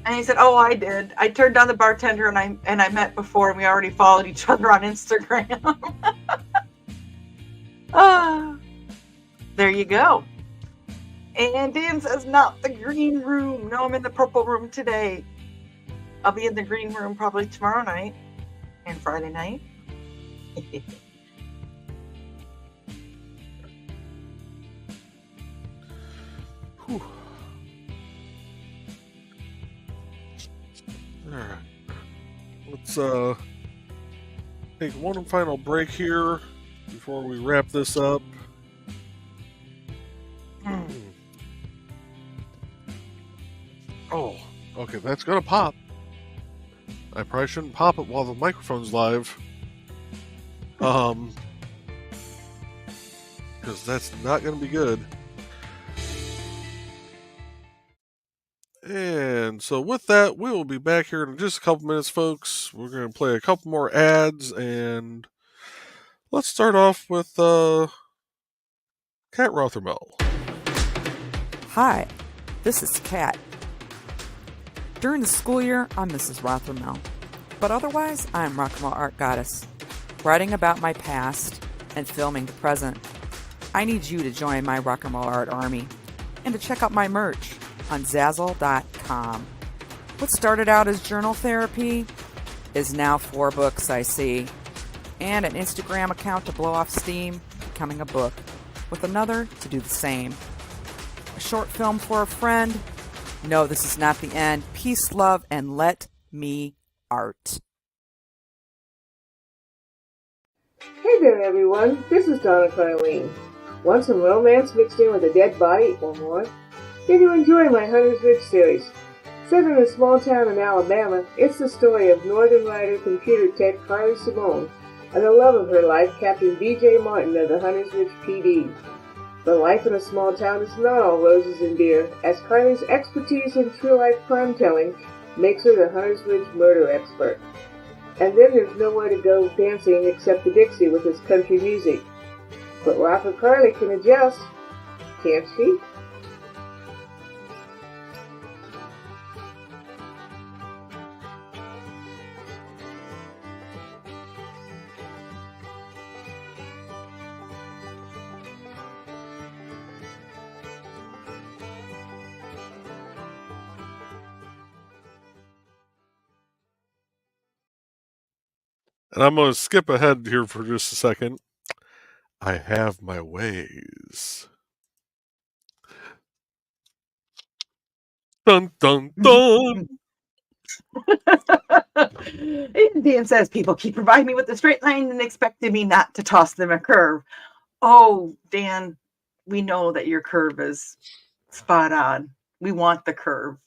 And he said, oh, I did. I turned down the bartender and I met before, and we already followed each other on Instagram. There you go. And Dan says, not the green room. No, I'm in the purple room today. I'll be in the green room probably tomorrow night and Friday night. Whew. Alright. Let's take one final break here before we wrap this up. Okay, that's gonna pop. I probably shouldn't pop it while the microphone's live. Because that's not gonna be good. And so with that, we will be back here in just a couple minutes, folks. We're gonna play a couple more ads, and let's start off with Kat Rothermel. Hi, this is Kat. During the school year, I'm Mrs. Rothermel, but otherwise, I'm Rock and Roll Art Goddess, writing about my past and filming the present. I need you to join my Rock and Roll Art army and to check out my merch on Zazzle.com. What started out as journal therapy is now 4 books, I see, and an Instagram account to blow off steam, becoming a book, with another to do the same. A short film for a friend. No, this is not the end. Peace, love, and let me art. Hey there, everyone. This is Donna Carleen. Want some romance mixed in with a dead body or more? Then you enjoy my Hunter's Ridge series. Set in a small town in Alabama, it's the story of Northern Rider computer tech Carly Simone and the love of her life, Captain B.J. Martin of the Hunter's Ridge PD. But life in a small town is not all roses and beer, as Carly's expertise in true-life crime-telling makes her the Hunter's Ridge murder expert. And then there's nowhere to go dancing except the Dixie with its country music. But Rapper Carly can adjust, can't she? And I'm going to skip ahead here for just a second. I have my ways. Dun, dun, dun. Dan says people keep providing me with a straight line and expecting me not to toss them a curve. Oh, Dan, we know that your curve is spot on. We want the curve.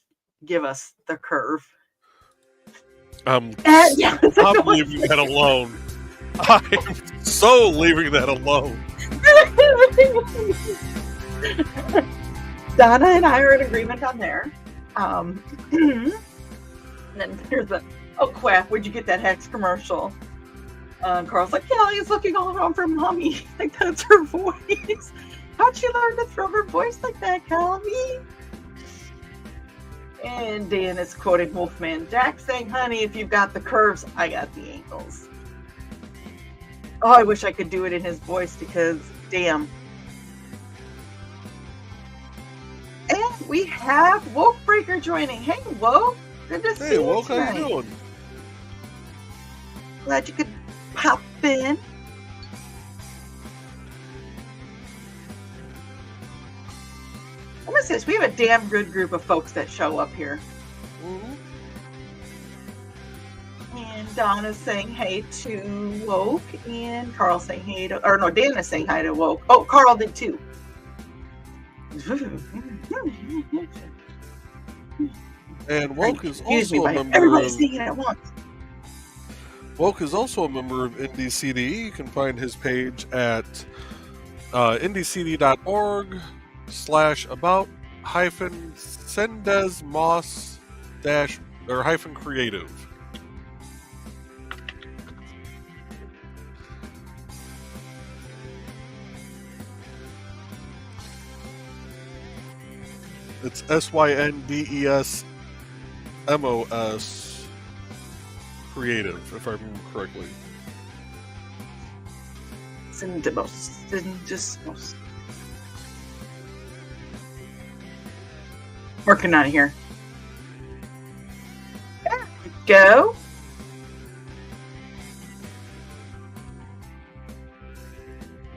Give us the curve. I'm Yeah. leaving that alone. I'm so leaving that alone. Donna and I are in agreement on there. And then there's a, oh, Quack, where'd you get that Hex commercial? Carl's like, Kelly's looking all around for mommy. Like, that's her voice. How'd she learn to throw her voice like that, Kelly? And Dan is quoting Wolfman Jack saying, honey, if you've got the curves, I got the angles. Oh, I wish I could do it in his voice because, damn. And we have Woke Breaker joining. Hey, Woke. Good to see you. Hey, Woke, tonight. how you doing? Glad you could pop in. I'm gonna say this, we have a damn good group of folks that show up here. Mm-hmm. And Donna's saying hey to Woke, and Carl saying hey to, or no, Dan is saying hi to Woke. Oh, Carl did too. And Woke is Excuse me, also a by member everybody's of... saying it at once. Woke is also a member of IndieCD. You can find his page at IndieCD.org/about-sendesmoss-creative. It's SYNDESMOS creative, if I remember correctly. Syndesmos. Working on it here. There we go.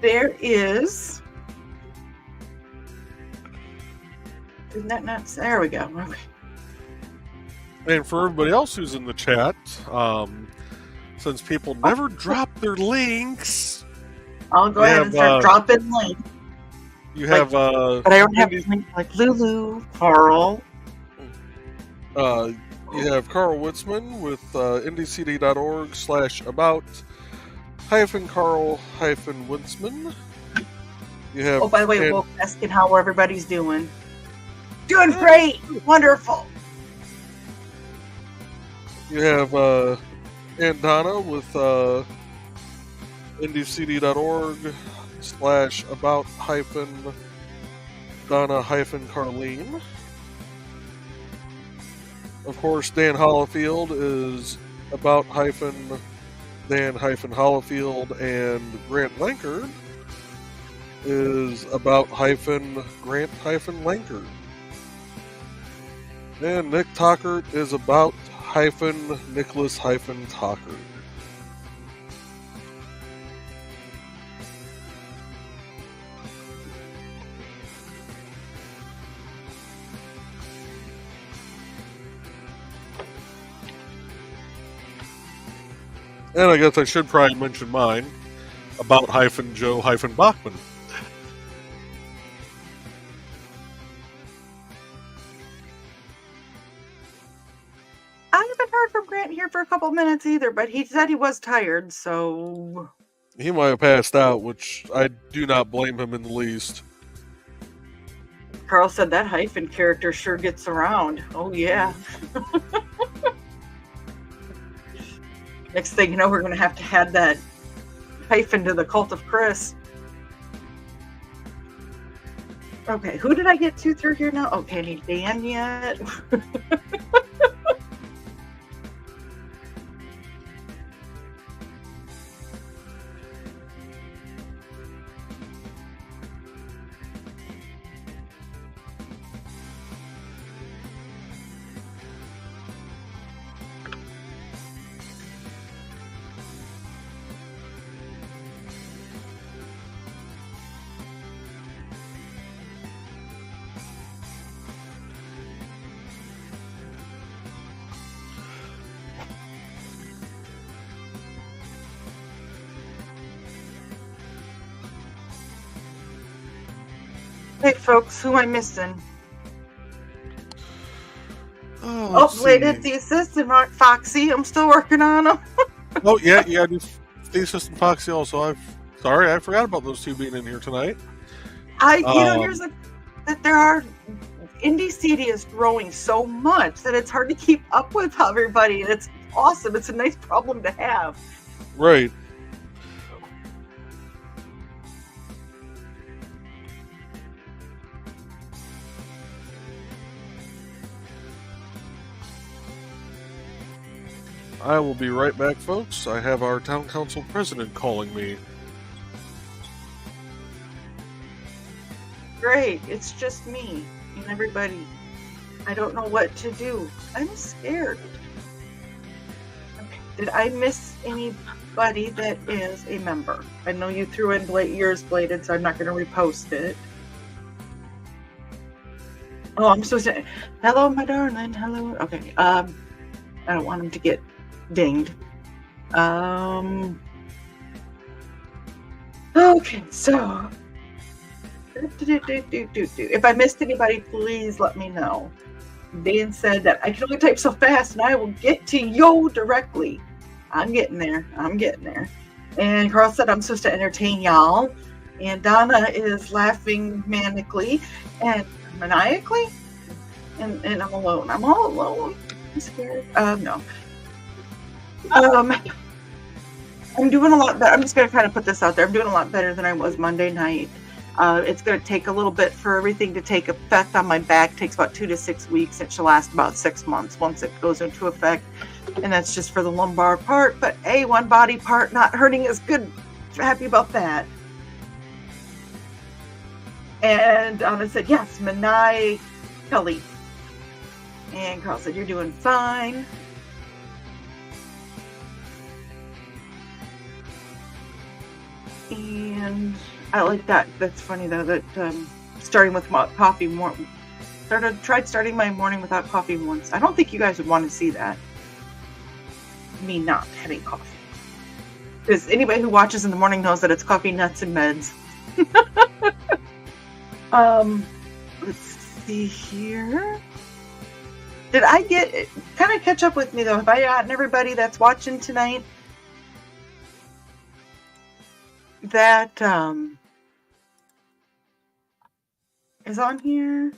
There is. Isn't that nuts? There we go. Okay. And for everybody else who's in the chat, since people never drop their links, I'll go ahead and start dropping links. you have But I don't have links like Lulu, Carl. You have Carl Witzman with IndieCD.org/about-Carl-Witzman. You have. Oh, by the way, we'll asking how everybody's doing. Doing great, wonderful. You have Aunt Donna with IndieCD.org/about-Donna-Carlene. Of course, Dan Hollifield is about-Dan-Hollifield, and Grant Lankard is about-Grant-Lankard. And Nick Tockert is about-Nicholas-Tockert. And I guess I should probably mention mine, about-Joe-Bachman. I haven't heard from Grant here for a couple minutes either, but he said he was tired, so... He might have passed out, which I do not blame him in the least. Carl said that hyphen character sure gets around. Oh, yeah. Next thing you know, we're going to have to add that hyphen to the Cult of Chris. Okay, who did I get to through here now? Okay, any Dan yet? Hey, folks, who am I missing? Oh, Bladed the assistant, Foxy. I'm still working on them. Oh, yeah, the assistant Foxy also. Sorry, I forgot about those two being in here tonight. Here's that there are... IndieCD is growing so much that it's hard to keep up with everybody, and it's awesome. It's a nice problem to have. Right. I will be right back, folks. I have our town council president calling me. Great. It's just me and everybody. I don't know what to do. I'm scared. Okay. Did I miss anybody that is a member? I know you threw in yours, Bladed, so I'm not going to repost it. Oh, I'm supposed to... Hello, my darling. Hello. Okay. I don't want him to get dinged. Okay, so if I missed anybody, please let me know. Dan said that I can only type so fast and I will get to you directly. I'm getting there. And Carl said I'm supposed to entertain y'all. And Donna is laughing manically and maniacally. And I'm alone. I'm all alone. I'm scared. No. I'm doing a lot better. I'm just going to kind of put this out there. I'm doing a lot better than I was Monday night. It's going to take a little bit for everything to take effect on my back. It takes about 2 to 6 weeks. It should last about 6 months once it goes into effect. And that's just for the lumbar part. But one body part not hurting is good. Happy about that. And Donna said, yes, Manai Kelly. And Carl said, you're doing fine. And I like that. That's funny though that starting with coffee tried starting my morning without coffee once. I don't think you guys would want to see that. Me not having coffee. Because anybody who watches in the morning knows that it's coffee, nuts, and meds. Let's see here. Did I get kind of catch up with me though? Have I gotten everybody that's watching tonight that is on here?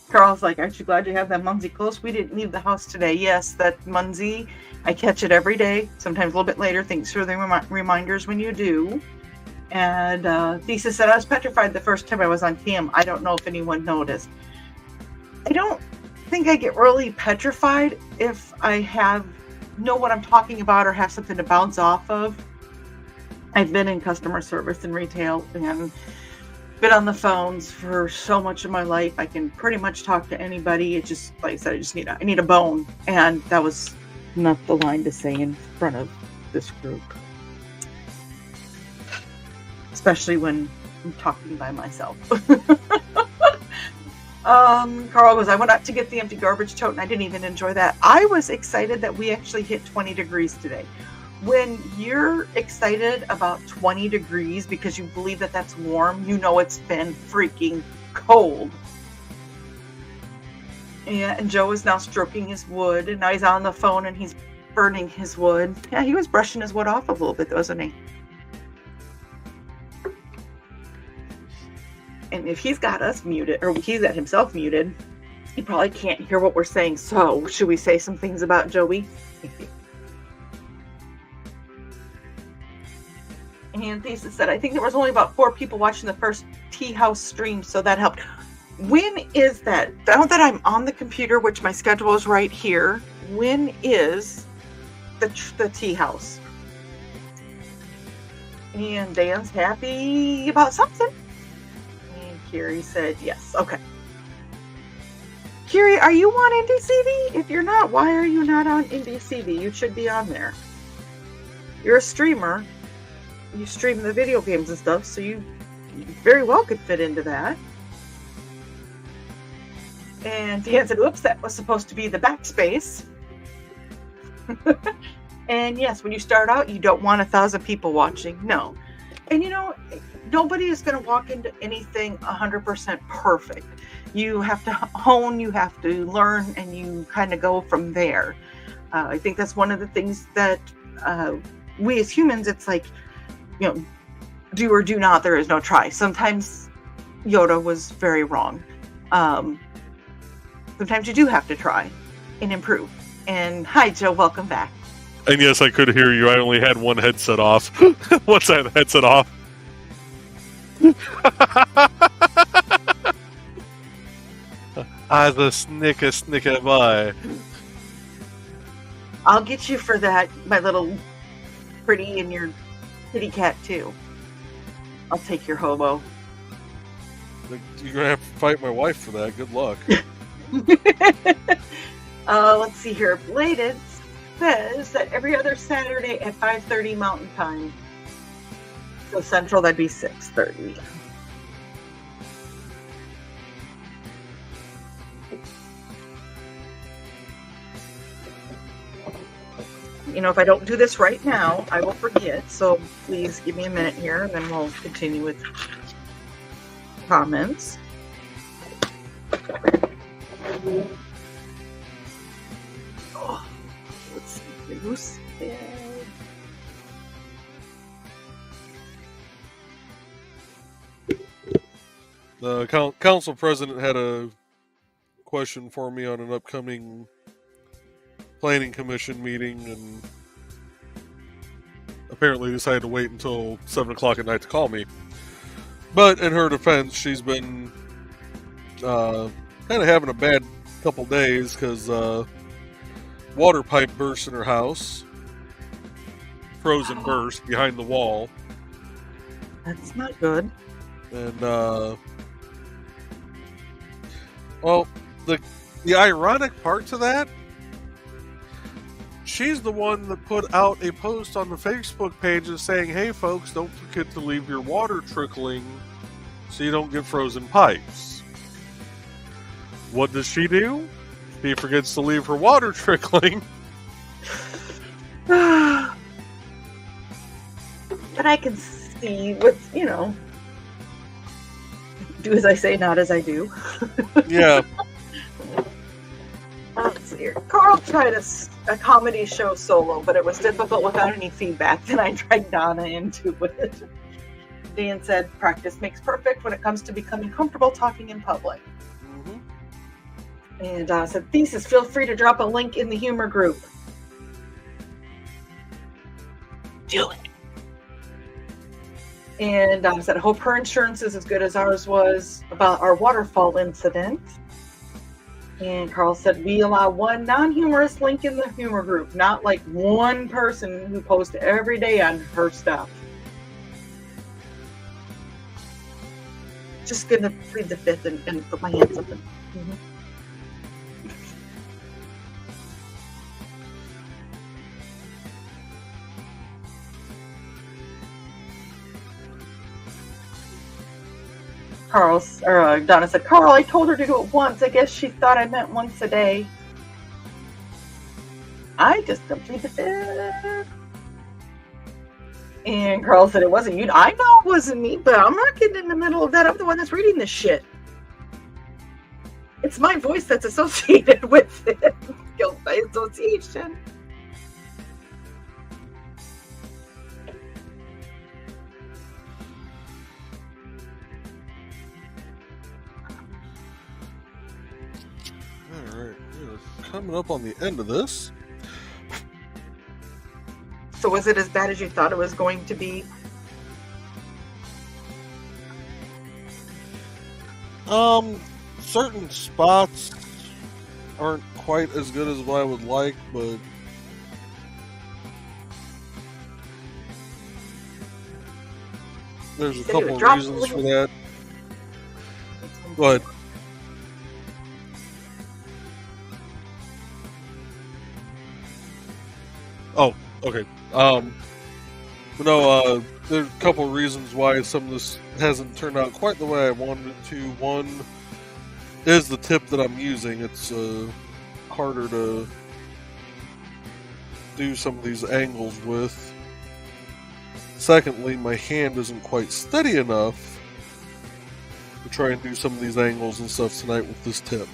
Carl's like, aren't you glad you have that Munsey close? We didn't leave the house today. Yes, that Munsey. I catch it every day, sometimes a little bit later. Thanks for the reminders when you do. And Thesis said, I was petrified the first time I was on cam. I don't know if anyone noticed. I don't think I get really petrified if I know what I'm talking about or have something to bounce off of. I've been in customer service and retail and been on the phones for so much of my life. I can pretty much talk to anybody. It just, like I said, I need a bone. And that was not the line to say in front of this group. Especially when I'm talking by myself. Carl goes, I went out to get the empty garbage tote and I didn't even enjoy that. I was excited that we actually hit 20 degrees today. When you're excited about 20 degrees because you believe that that's warm, you know it's been freaking cold. Yeah, and Joe is now stroking his wood, and now he's on the phone and he's burning his wood. Yeah, he was brushing his wood off a little bit, wasn't he? And if he's got us muted, or he's got himself muted, he probably can't hear what we're saying. So, should we say some things about Joey? And Thesis said, I think there was only about 4 people watching the first Tea House stream, so that helped. When is that? Now that I'm on the computer, which my schedule is right here, when is the Tea House? And Dan's happy about something. And Kiri said yes. Okay. Kiri, are you on IndieCD? If you're not, why are you not on IndieCD? You should be on there. You're a streamer. You stream the video games and stuff, so you very well could fit into that. And Dan said, oops, that was supposed to be the backspace. And yes, when you start out, you don't want 1,000 people watching. No. And you know, nobody is going to walk into anything 100% perfect. You have to hone, you have to learn, and you kind of go from there. I think that's one of the things that we as humans, it's like, you know, do or do not, there is no try. Sometimes Yoda was very wrong. Sometimes you do have to try and improve. And hi, Joe, welcome back. And yes, I could hear you. I only had one headset off. Once I had the headset off. The snicker boy. I'll get you for that, my little pretty, and your kitty cat too. I'll take your hobo. You're gonna have to fight my wife for that. Good luck. Let's see here. Bladed says that every other Saturday at 5:30 Mountain Time. So Central, that'd be 6:30. You know, if I don't do this right now, I will forget. So please give me a minute here, and then we'll continue with comments. Oh, let's see. Who's there? The council president had a question for me on an upcoming planning commission meeting, and apparently decided to wait until 7 o'clock at night to call me. But in her defense, she's been kind of having a bad couple days because water pipe burst in her house, frozen burst behind the wall. That's not good. And well, the ironic part to that, she's the one that put out a post on the Facebook page saying, hey folks, don't forget to leave your water trickling so you don't get frozen pipes. What does she do? She forgets to leave her water trickling. But I can see what's, you know, do as I say, not as I do. Yeah. Carl tried a comedy show solo, but it was difficult without any feedback. Then I dragged Donna into it. Dan said, practice makes perfect when it comes to becoming comfortable talking in public. Mm-hmm. And Donna said, Thesis, feel free to drop a link in the humor group. Do it. And Donna said, I hope her insurance is as good as ours was about our waterfall incident. And Carl said, we allow one non-humorous link in the humor group, not like one person who posts every day on her stuff. Just gonna plead the fifth and put my hands up. Donna said, Carl, I told her to do it once. I guess she thought I meant once a day. I just plead the fifth. And Carl said, it wasn't you. I know it wasn't me, but I'm not getting in the middle of that. I'm the one that's reading this shit. It's my voice that's associated with it. Guilt by association. Alright, we're coming up on the end of this. So was it as bad as you thought it was going to be? Certain spots aren't quite as good as what I would like, but there's a couple of reasons for that. Go ahead. Oh, okay. But no, there's a couple of reasons why some of this hasn't turned out quite the way I wanted it to. One is the tip that I'm using. It's harder to do some of these angles with. Secondly, my hand isn't quite steady enough to try and do some of these angles and stuff tonight with this tip.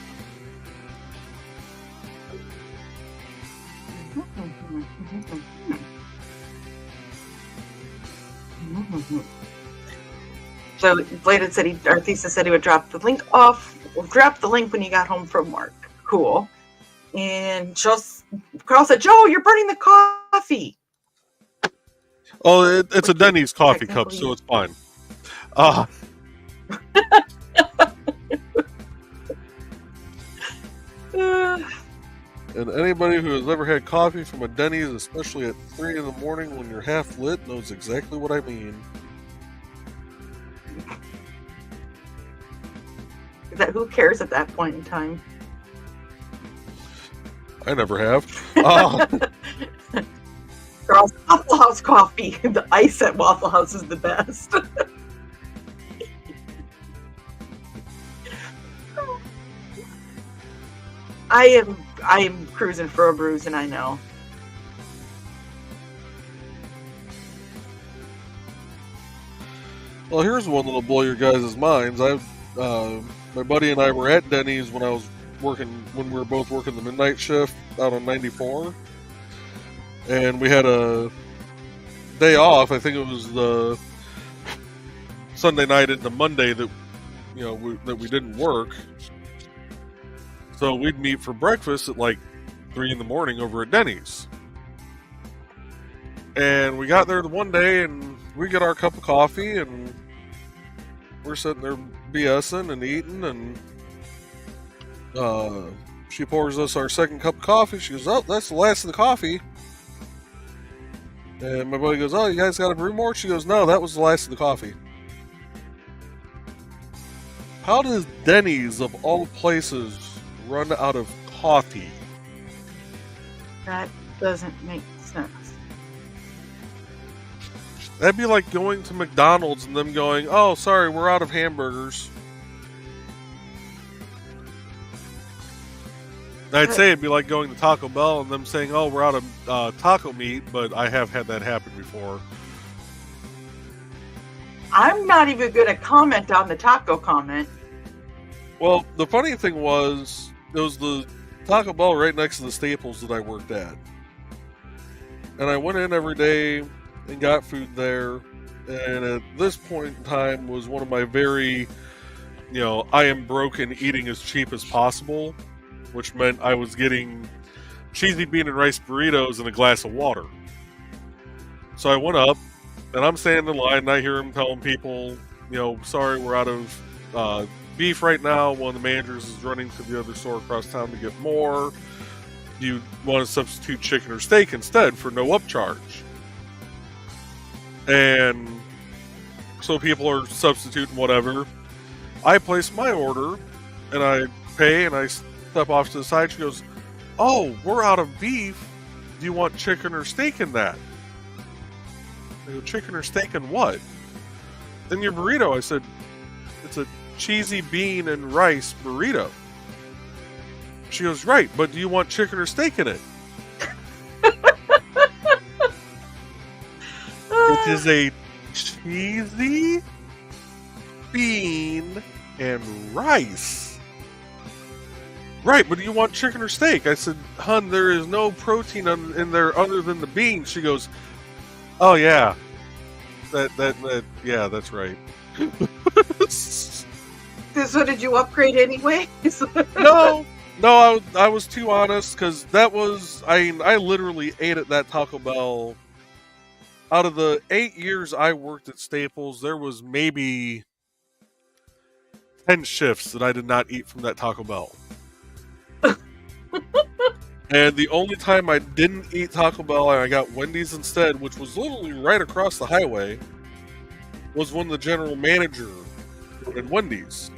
So Bladen said Thesis said he would drop the link off. Drop the link when you got home from work. Cool. And Carl said, Joe, you're burning the coffee. Oh, it's a Denny's coffee cup, so it's fine. And anybody who has ever had coffee from a Denny's, especially at 3 in the morning when you're half lit, knows exactly what I mean. Is that who cares at that point in time? I never have. Girls, Waffle House coffee. The ice at Waffle House is the best. I am cruising for a bruise, and I know. Well, here's one that'll blow your guys' minds. My buddy and I were at Denny's when we were both working the midnight shift out on 94, and we had a day off. I think it was the Sunday night into Monday that we didn't work. So we'd meet for breakfast at like 3 in the morning over at Denny's. And we got there the one day and we get our cup of coffee and we're sitting there BSing and eating, and she pours us our second cup of coffee. She goes, oh, that's the last of the coffee. And my buddy goes, oh, you guys got to brew more? She goes, no, that was the last of the coffee. How does Denny's, of all places, run out of coffee? That doesn't make sense. That'd be like going to McDonald's and them going, oh, sorry, we're out of hamburgers. I'd say it'd be like going to Taco Bell and them saying, oh, we're out of taco meat, but I have had that happen before. I'm not even going to comment on the taco comment. Well, the funny thing was, it was the Taco Bell right next to the Staples that I worked at. And I went in every day and got food there. And at this point in time was one of my very, I am broken eating as cheap as possible, which meant I was getting cheesy bean and rice burritos and a glass of water. So I went up, and I'm standing in line, and I hear him telling people, sorry, we're out of beef right now. One of the managers is running to the other store across town to get more. You want to substitute chicken or steak instead for no upcharge. And so people are substituting whatever. I place my order, and I pay, and I step off to the side. She goes, oh, we're out of beef. Do you want chicken or steak in that? I go, chicken or steak and what? In your burrito. I said, it's a cheesy bean and rice burrito. She goes, right, but do you want chicken or steak in it? It is a cheesy bean and rice. Right, but do you want chicken or steak? I said, hun, there is no protein in there other than the beans. She goes, oh yeah, yeah, that's right. So did you upgrade anyway? No, I was too honest, because that was, I literally ate at that Taco Bell. Out of the 8 years I worked at Staples, there was maybe 10 shifts that I did not eat from that Taco Bell. And the only time I didn't eat Taco Bell and I got Wendy's instead, which was literally right across the highway, was when the general manager at Wendy's.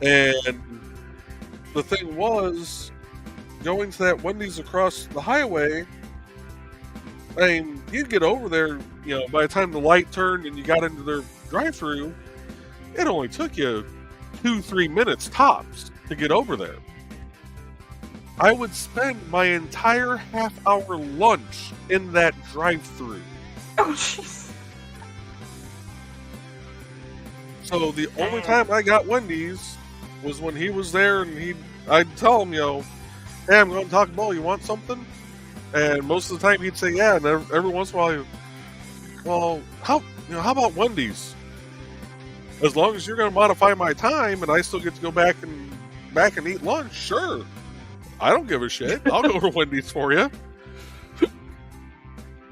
And the thing was, going to that Wendy's across the highway, you'd get over there, by the time the light turned and you got into their drive-thru, it only took you 2-3 minutes tops to get over there. I would spend my entire half-hour lunch in that drive-thru. Oh, jeez. So the only time I got Wendy's was when he was there, and I'd tell him, hey, I'm going to Taco Bell, you want something? And most of the time he'd say, yeah, and every once in a while, well, how about Wendy's? As long as you're going to modify my time and I still get to go back and eat lunch, sure. I don't give a shit. I'll go to Wendy's for you.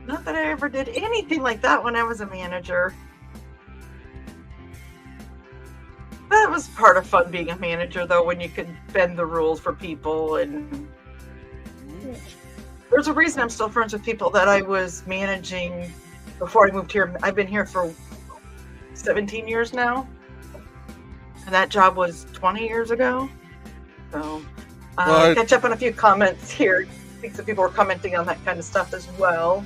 Not that I ever did anything like that when I was a manager. That was part of fun being a manager, though, when you could bend the rules for people. And there's a reason I'm still friends with people that I was managing before I moved here. I've been here for 17 years now. And that job was 20 years ago. So catch up on a few comments here. I think some people were commenting on that kind of stuff as well.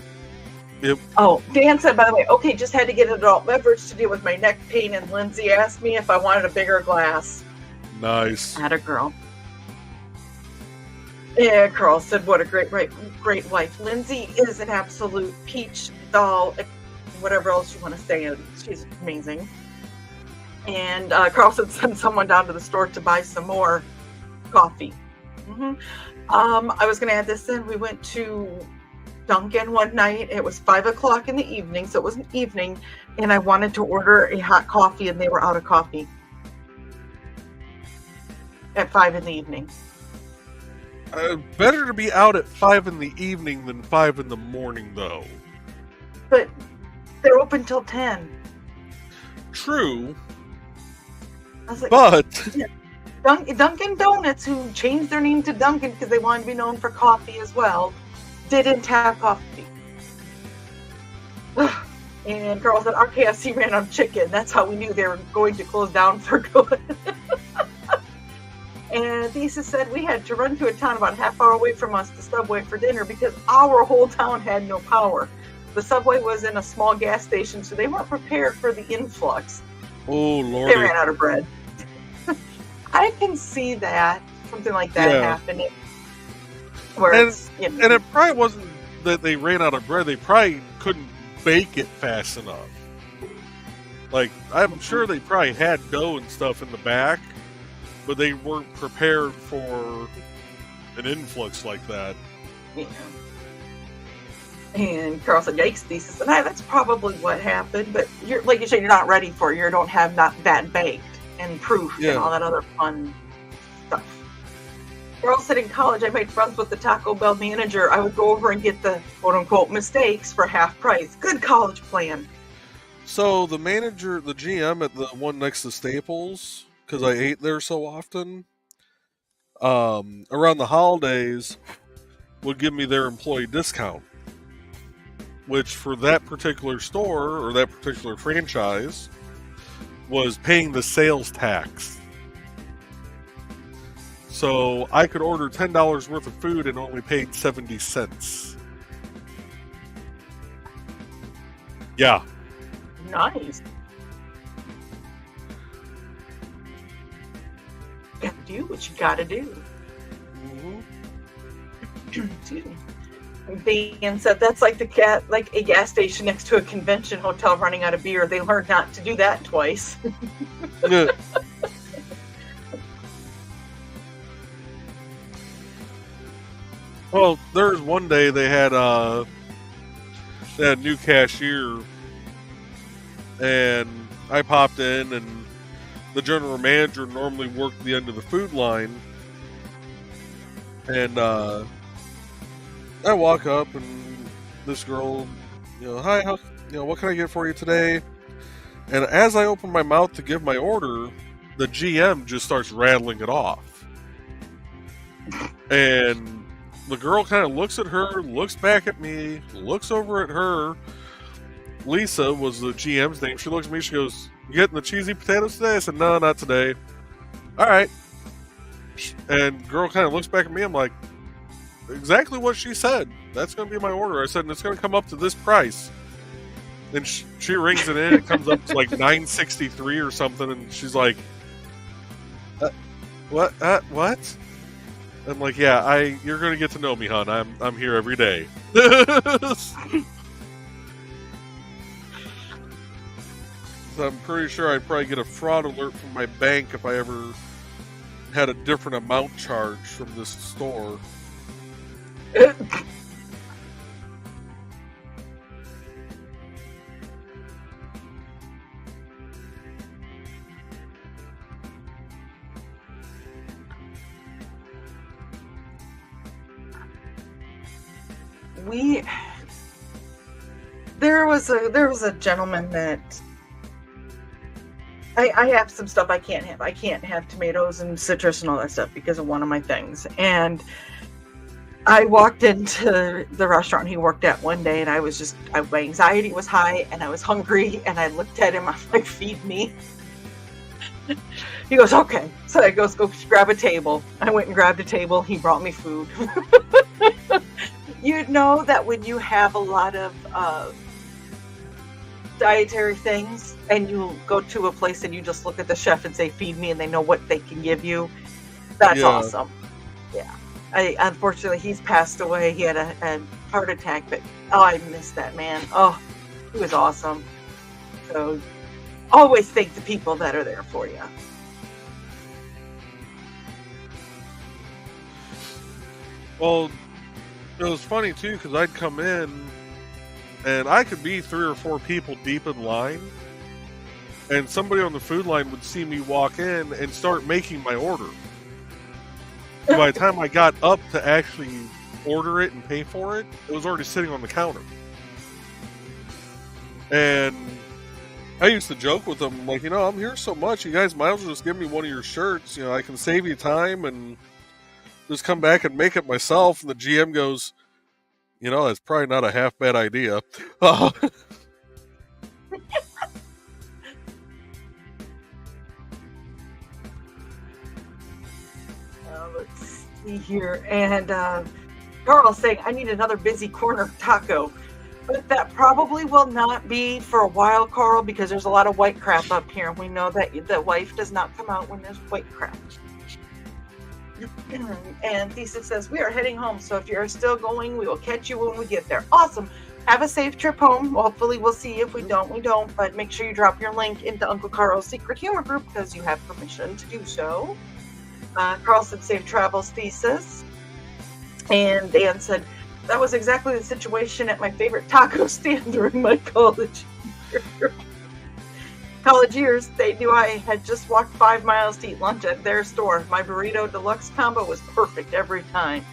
Yep. Oh, Dan said, by the way, okay, just had to get an adult beverage to deal with my neck pain, and Lindsay asked me if I wanted a bigger glass. Nice. Atta girl. Yeah, Carl said, what a great wife. Lindsay is an absolute peach doll, whatever else you want to say. She's amazing. And Carl said, send someone down to the store to buy some more coffee. Mm-hmm. I was going to add this in. We went to Dunkin' one night. It was 5 o'clock in the evening, so it was an evening, and I wanted to order a hot coffee, and they were out of coffee at 5 in the evening. Better to be out at 5 in the evening than 5 in the morning, though. But they're open till 10. True. I was like, but yeah. Dunkin' Donuts, who changed their name to Dunkin' because they wanted to be known for coffee as well, didn't have coffee. And Carl said, our KFC ran out of chicken. That's how we knew they were going to close down for good. And Lisa said we had to run to a town about a half hour away from us to Subway for dinner because our whole town had no power. The Subway was in a small gas station, so they weren't prepared for the influx. Oh, Lordy. They ran out of bread. I can see that, something like that happening. And it probably wasn't that they ran out of bread. They probably couldn't bake it fast enough. Like, I'm sure they probably had dough and stuff in the back, but they weren't prepared for an influx like that. Yeah. And Carl said, yikes, thesis. And that's probably what happened. But you're, like you said, you're not ready for it. You don't have that baked and proof and all that other fun stuff. Carl said, in college, I made friends with the Taco Bell manager. I would go over and get the quote-unquote mistakes for half price. Good college plan. So the manager, the GM at the one next to Staples, because I ate there so often, around the holidays, would give me their employee discount, which for that particular store or that particular franchise was paying the sales tax. So I could order $10 worth of food and only paid 70 cents. Yeah. Nice. You gotta do what you gotta do. Excuse me. Dan said that's like a gas station next to a convention hotel running out of beer. They learned not to do that twice. Yeah. Well, there was one day they had a new cashier, and I popped in, and the general manager normally worked the end of the food line, and I walk up, and this girl, hi, what can I get for you today? And as I open my mouth to give my order, the GM just starts rattling it off, and the girl kind of looks at her, looks back at me, looks over at her. Lisa was the GM's name. She looks at me, she goes, "You getting the cheesy potatoes today?" I said, "No, not today." "All right." And girl kind of looks back at me. I'm like, exactly what she said. That's going to be my order. I said, and it's going to come up to this price. And she rings it in. It comes up to like $9.63 or something. And she's like, what? What? I'm like, yeah, you're going to get to know me, hon. I'm here every day. So I'm pretty sure I'd probably get a fraud alert from my bank if I ever had a different amount charged from this store. There was a gentleman that I have some stuff I can't have. I can't have tomatoes and citrus and all that stuff because of one of my things. And I walked into the restaurant he worked at one day, and my anxiety was high, and I was hungry, and I looked at him. I'm like, "Feed me." He goes, "Okay." So I goes, "Go grab a table." I went and grabbed a table. He brought me food. You know that when you have a lot of dietary things and you go to a place and you just look at the chef and say, "Feed me," and they know what they can give you, that's awesome. Yeah. Unfortunately, he's passed away. He had a heart attack, but I miss that man. Oh, he was awesome. So always thank the people that are there for you. Well, it was funny too, because I'd come in and I could be 3 or 4 people deep in line, and somebody on the food line would see me walk in and start making my order. By the time I got up to actually order it and pay for it, it was already sitting on the counter. And I used to joke with them, like, I'm here so much, you guys might as well just give me one of your shirts. I can save you time and just come back and make it myself. And the GM goes, that's probably not a half bad idea. Let's see here. And Carl's saying, "I need another busy corner taco." But that probably will not be for a while, Carl, because there's a lot of white crap up here. We know that the wife does not come out when there's white crap. And Thesis says, "We are heading home, so if you're still going, we will catch you when we get there." Awesome. Have a safe trip home. Hopefully we'll see you. If we don't, we don't. But make sure you drop your link into Uncle Carl's secret humor group because you have permission to do so. Carl said safe travels thesis. And Dan said, that was exactly the situation at my favorite taco stand during my college years. They knew I had just walked 5 miles to eat lunch at their store. My burrito deluxe combo was perfect every time.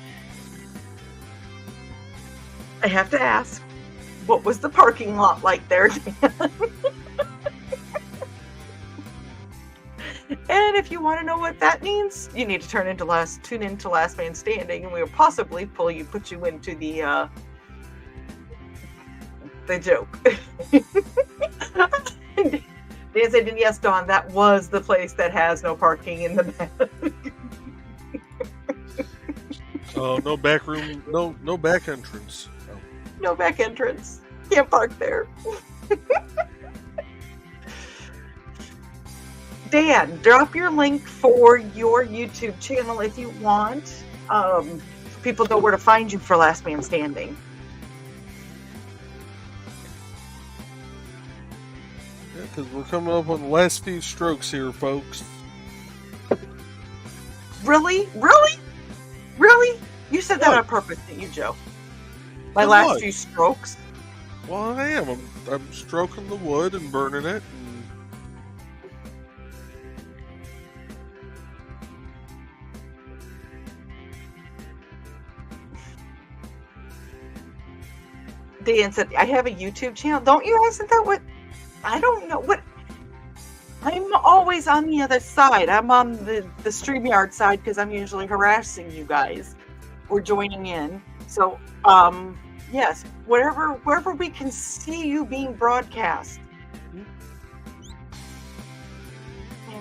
I have to ask, what was the parking lot like there, Dan? And if you want to know what that means, you need to tune into Last Man Standing, and we'll possibly put you into the joke. Dan said, and yes, Dawn, that was the place that has no parking in the back. Oh, no back room, no back entrance. No back entrance. Can't park there. Dan, drop your link for your YouTube channel if you want. People know where to find you for Last Man Standing. Yeah, because we're coming up on the last few strokes here, folks. Really? Really? Really? You said that on purpose, didn't you, Joe? My last few strokes? Well, I am. I'm stroking the wood and burning it. Dan said, I have a YouTube channel. Don't you? Isn't that what? I don't know what. I'm always on the other side. I'm on the StreamYard side because I'm usually harassing you guys or joining in. So, yes, wherever we can see you being broadcast. And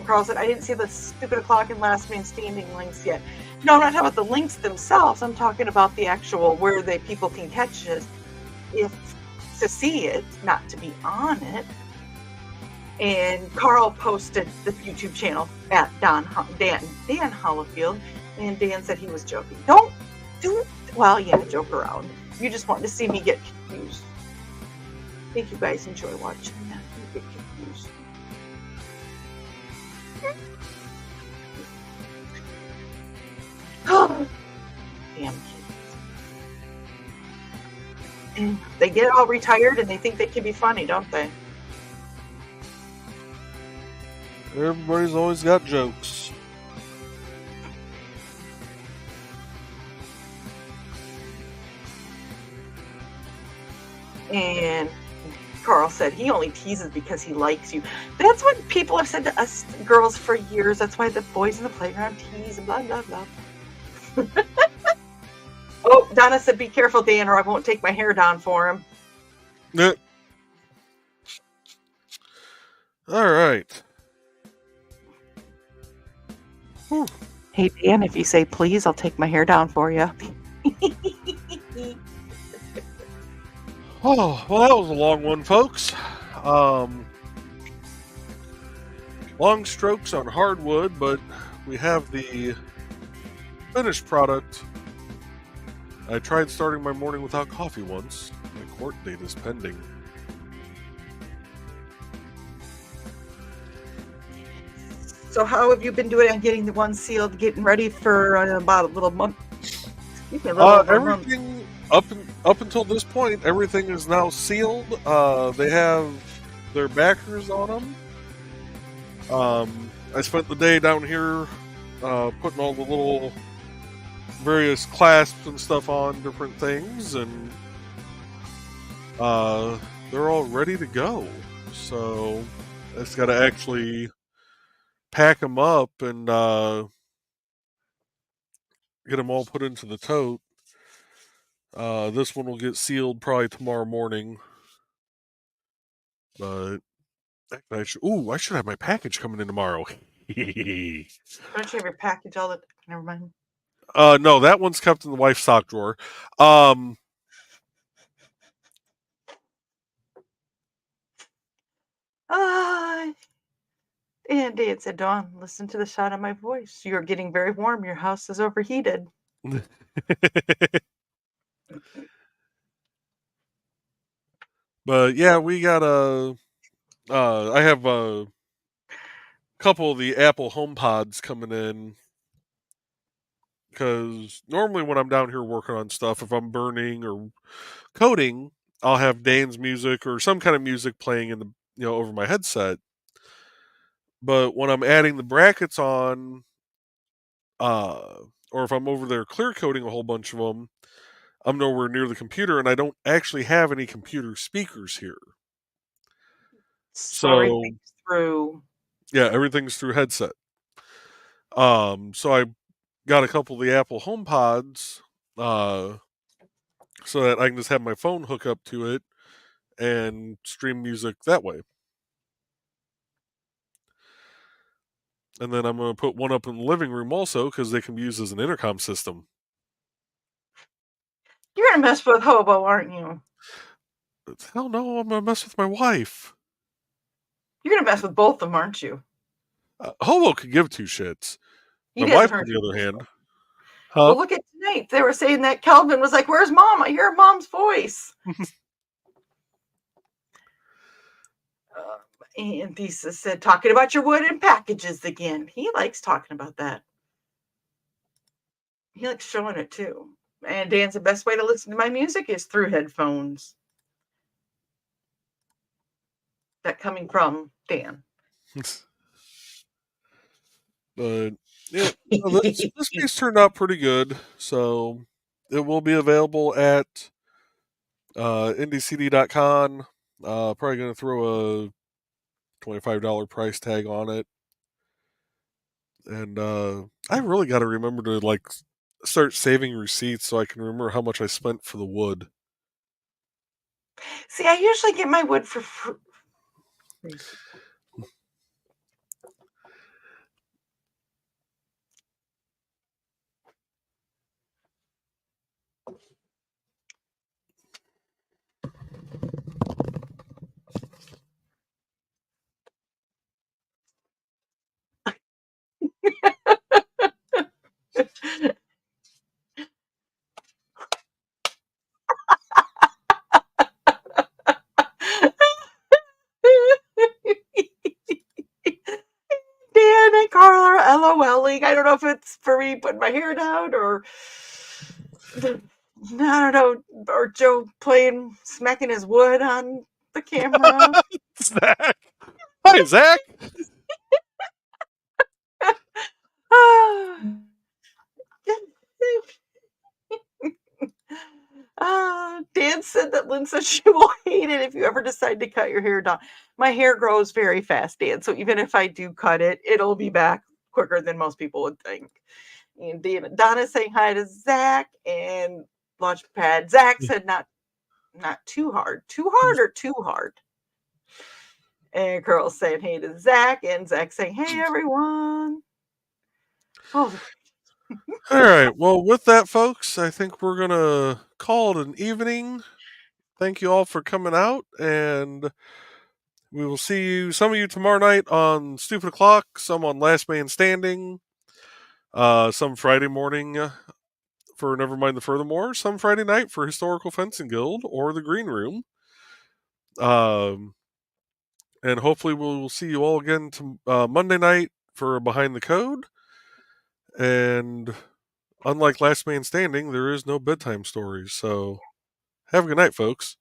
Carl said, I didn't see the stupid o'clock and Last Man Standing links yet. No, I'm not talking about the links themselves. I'm talking about the actual where people can catch us. If to see it, not to be on it. And Carl posted the YouTube channel at Dan Hollifield, and Dan said he was joking. Don't do well, yeah, joke around. You just wanted to see me get confused. I think you guys enjoy watching that. You get confused. Oh, damn kids. And they get all retired and they think they can be funny, don't they? Everybody's always got jokes. And Carl said he only teases because he likes you. That's what people have said to us girls for years. That's why the boys in the playground tease and blah, blah, blah. Oh, Donna said, be careful, Dan, or I won't take my hair down for him. Yeah. All right. Whew. Hey, Dan, if you say please, I'll take my hair down for you. Oh, well, that was a long one, folks. Long strokes on hardwood, but we have the finished product. I tried starting my morning without coffee once. My court date is pending. So how have you been doing on getting the one sealed, getting ready for about a little month? Excuse me, a little over a month. Everything up until this point, everything is now sealed. They have their backers on them. I spent the day down here putting all the little various clasps and stuff on different things, and they're all ready to go. So I just got to actually pack them up and get them all put into the tote. This one will get sealed probably tomorrow morning. But I should have my package coming in tomorrow. Don't you have your package all the time? Never mind. No, that one's kept in the wife's sock drawer. And Dan said, Dawn, listen to the sound of my voice. You're getting very warm. Your house is overheated. But yeah, we got I have a couple of the Apple HomePods coming in because normally when I'm down here working on stuff, if I'm burning or coding, I'll have Dan's music or some kind of music playing in the over my headset. But when I'm adding the brackets on, or if I'm over there clear coding a whole bunch of them, I'm nowhere near the computer, and I don't actually have any computer speakers here. So So everything's through. yeah, everything's through headset. So I got a couple of the Apple HomePods, so that I can just have my phone hook up to it and stream music that way. And then I'm going to put one up in the living room also because they can be used as an intercom system. You're gonna mess with Hobo, aren't you? Hell no, I'm going to mess with my wife. You're gonna mess with both of them, aren't you? Hobo could give two shits. He My wife, doesn't on hurt the you. other hand. Well, look at tonight. They were saying that Kelvin was like, "Where's Mom? I hear Mom's voice." And Thesis said, "Talking about your wood and packages again." He likes talking about that. He likes showing it too. And Dan's the best way to listen to my music is through headphones. That coming from Dan. But yeah, this piece turned out pretty good. So it will be available at IndieCD DOT Con. Probably going to throw a $25 price tag on it. And I really got to remember to start saving receipts so I can remember how much I spent for the wood. See, I usually get my wood for free. Dan and Carl are LOLing. I don't know if it's for me putting my hair down or I don't know, or Joe smacking his wood on the camera. Zach! Hi, Zach! Dan said that Lynn said she will hate it if you ever decide to cut your hair down. My hair grows very fast, Dan. So even if I do cut it, it'll be back quicker than most people would think. And Donna's saying hi to Zach and Launchpad. Zach said not too hard. Too hard or too hard? And Carl's saying hey to Zach, and Zach saying, "Hey everyone." Oh. All right. Well, with that, folks, I think we're going to call it an evening. Thank you all for coming out, and we will see you, some of you tomorrow night on Stupid O'Clock, some on Last Man Standing, some Friday morning for Nevermind the Furthermore, some Friday night for Historical Fencing Guild or the Green Room. And hopefully we'll see you all again Monday night for Behind the Code. And unlike Last Man Standing, there is no bedtime stories. So have a good night, folks.